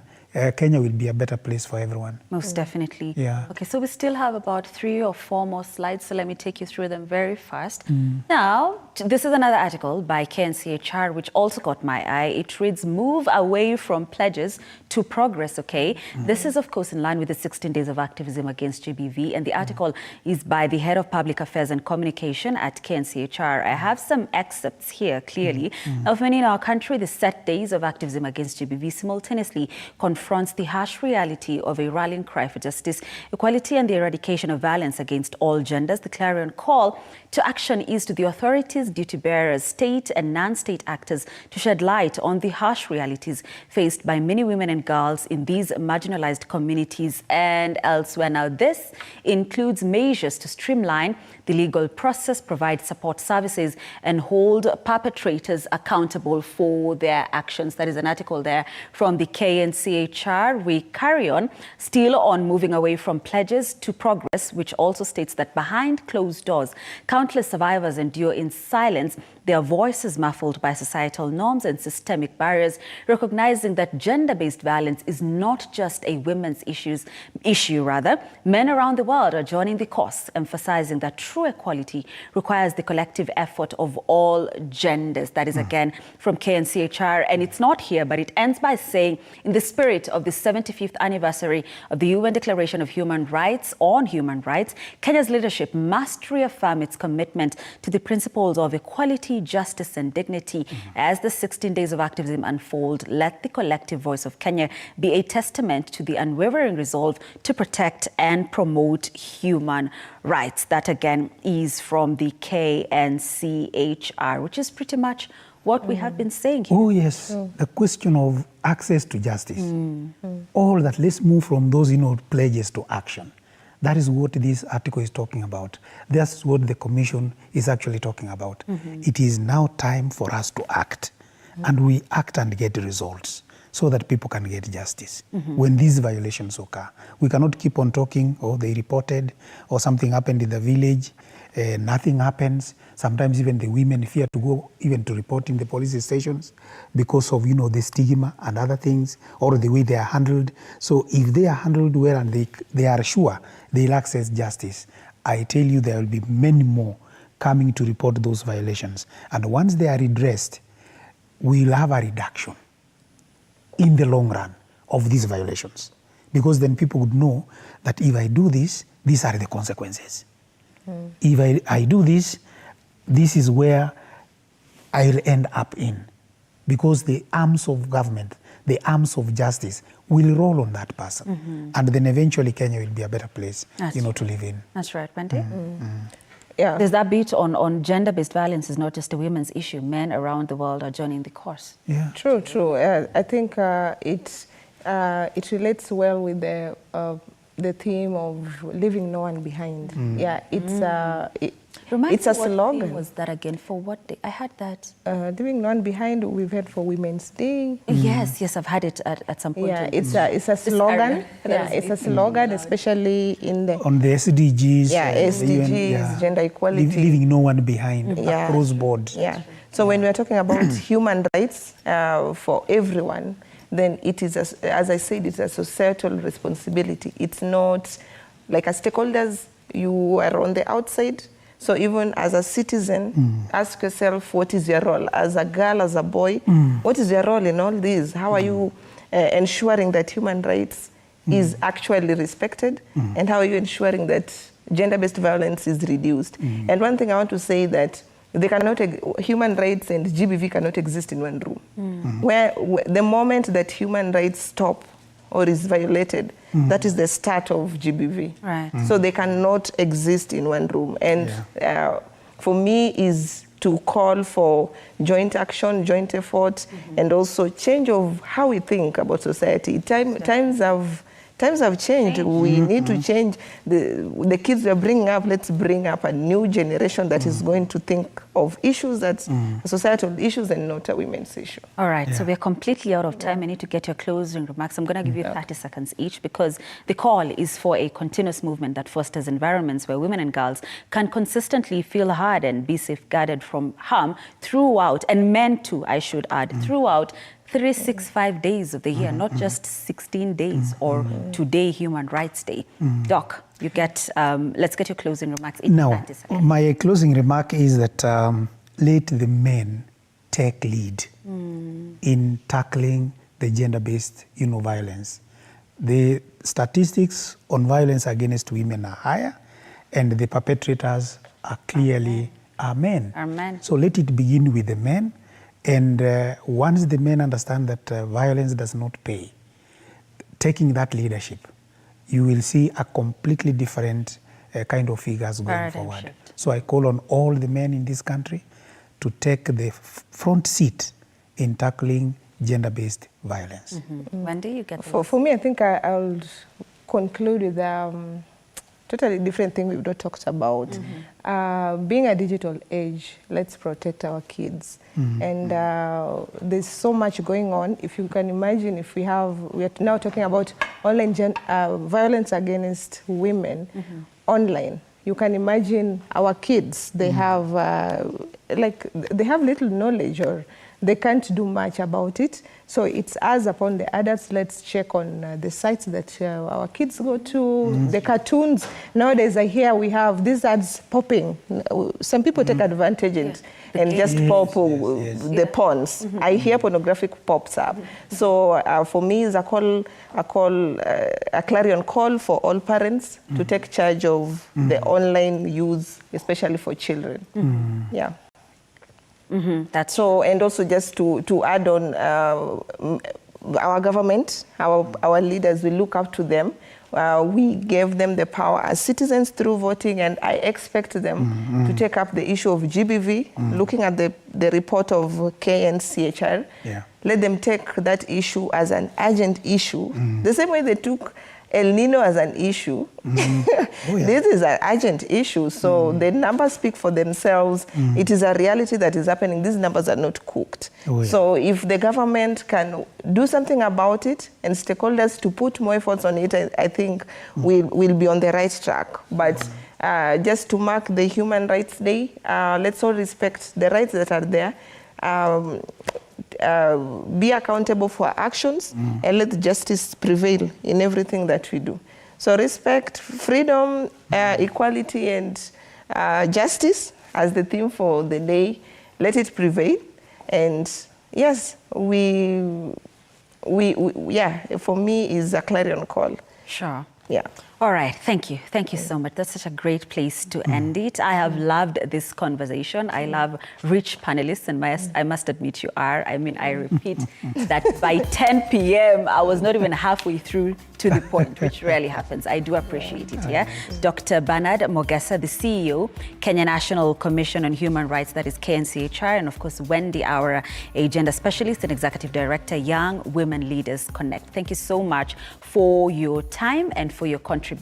Kenya will be a better place for everyone. Most definitely. Yeah. Okay, so we still have about 3 or 4 more slides, so let me take you through them very fast. Now, this is another article by KNCHR, which also caught my eye. It reads, "Move away from pledges to progress," okay? This is, of course, in line with the 16 days of activism against GBV, and the article is by the Head of Public Affairs and Communication at KNCHR. I have some excerpts here, clearly. Now, for many in our country, the set days of activism against GBV simultaneously confronts the harsh reality of a rallying cry for justice, equality, and the eradication of violence against all genders. The clarion call to action is to the authorities, duty bearers, state and non-state actors to shed light on the harsh realities faced by many women and girls in these marginalized communities and elsewhere. Now, this includes measures to streamline the legal process, provide support services, and hold perpetrators accountable for their actions. That is an article there from the KNCHR. We carry on, still on moving away from pledges to progress, which also states that behind closed doors, countless survivors endure in silence, their voices muffled by societal norms and systemic barriers, recognizing that gender-based violence is not just a women's issue. Men around the world are joining the cause, emphasizing that true equality requires the collective effort of all genders. That is again from KNCHR, and it's not here, but it ends by saying, in the spirit spirit of the 75th anniversary of the UN Declaration of Human Rights on Human Rights, Kenya's leadership must reaffirm its commitment to the principles of equality, justice, and dignity. As the 16 days of activism unfold, let the collective voice of Kenya be a testament to the unwavering resolve to protect and promote human rights. That again is from the KNCHR, which is pretty much what we have been saying here. Oh yes, the question of access to justice. All that, let's move from those pledges to action. That is what this article is talking about. That's what the commission is actually talking about. It is now time for us to act, and we act and get results, so that people can get justice when these violations occur. We cannot keep on talking, oh, they reported, or something happened in the village, nothing happens. Sometimes even the women fear to go even to report in the police stations because of, the stigma and other things, or the way they are handled. So if they are handled well and they are sure they'll access justice, I tell you there will be many more coming to report those violations. And once they are redressed, we'll have a reduction in the long run of these violations, because then people would know that if I do this, these are the consequences. If I do this, this is where I'll end up in, because the arms of government, the arms of justice will roll on that person. And then eventually Kenya will be a better place, to live in. That's right, Wendy. Yeah. There's that bit on gender-based violence is not just a women's issue. Men around the world are joining the cause. Yeah. True. I think it relates well with the theme of leaving no one behind. Yeah, it's a slogan. Was that again for what day? I had that. Leaving no one behind. We've had for Women's Day. Yes, I've had it at some point. Yeah, it's a slogan. Yeah, it's a slogan, especially on the SDGs. Yeah, SDGs, gender equality. Leaving no one behind, across board. Yeah. So when we're talking about human rights for everyone, then it is, as I said, it's a societal responsibility. It's not like as stakeholders, you are on the outside. So even as a citizen, ask yourself, what is your role? As a girl, as a boy, what is your role in all this? How are you ensuring that human rights is actually respected? And how are you ensuring that gender-based violence is reduced? And one thing I want to say that human rights and GBV cannot exist in one room. Where the moment that human rights stop or is violated, that is the start of GBV. Right. So they cannot exist in one room. And for me is to call for joint action, joint effort, and also change of how we think about society. Times have changed. We need to change the kids we are bringing up. Let's bring up a new generation that is going to think of issues that's societal issues and not a women's issue. All right, so we're completely out of time. I need to get your closing remarks. I'm going to give you 30 seconds each, because the call is for a continuous movement that fosters environments where women and girls can consistently feel heard and be safeguarded from harm throughout, and men too, I should add, throughout 365 days of the year, not just 16 days or today, Human Rights Day. Doc, you get, let's get your closing remarks. Now, my closing remark is that let the men take lead in tackling the gender-based violence. The statistics on violence against women are higher, and the perpetrators are clearly men. So let it begin with the men. And once the men understand that violence does not pay, taking that leadership, you will see a completely different kind of figures going forward. So I call on all the men in this country to take the front seat in tackling gender-based violence. Wendy, you get for me, I think I'll conclude with totally different thing we've not talked about. Being a digital age, let's protect our kids. And there's so much going on. If you can imagine, if we are now talking about online violence against women online. You can imagine our kids, they have like they have little knowledge or they can't do much about it. So it's us upon the adults, let's check on the sites that our kids go to, the cartoons. Nowadays I hear we have these ads popping. Some people take advantage and just pop the pawns. I hear pornographic pops up. So for me, it's a clarion call for all parents to take charge of the online use, especially for children. Yeah. That's so, and also just to add on, our government, our leaders, we look up to them. We gave them the power as citizens through voting, and I expect them to take up the issue of GBV, looking at the report of KNCHR. Let them take that issue as an urgent issue, the same way they took El Nino as an issue. This is an urgent issue, so the numbers speak for themselves. It is a reality that is happening. These numbers are not cooked. So if the government can do something about it and stakeholders to put more efforts on it, I think we'll be on the right track. But just to mark the Human Rights Day, let's all respect the rights that are there. Be accountable for our actions and let justice prevail in everything that we do. So respect, freedom, equality, and justice as the theme for the day. Let it prevail. And yes, for me, is a clarion call. Sure. Yeah. All right. Thank you. Thank you so much. That's such a great place to end it. I have loved this conversation. I love rich panelists, and I must admit you are. I mean, I repeat that by 10 p.m., I was not even halfway through to the point, which rarely happens. I do appreciate it, yeah? Dr. Bernard Mogesa, the CEO, Kenya National Commission on Human Rights, that is KNCHR, and of course, Wendy, our agenda specialist and executive director, Young Women Leaders Connect. Thank you so much for your time and for your contribution.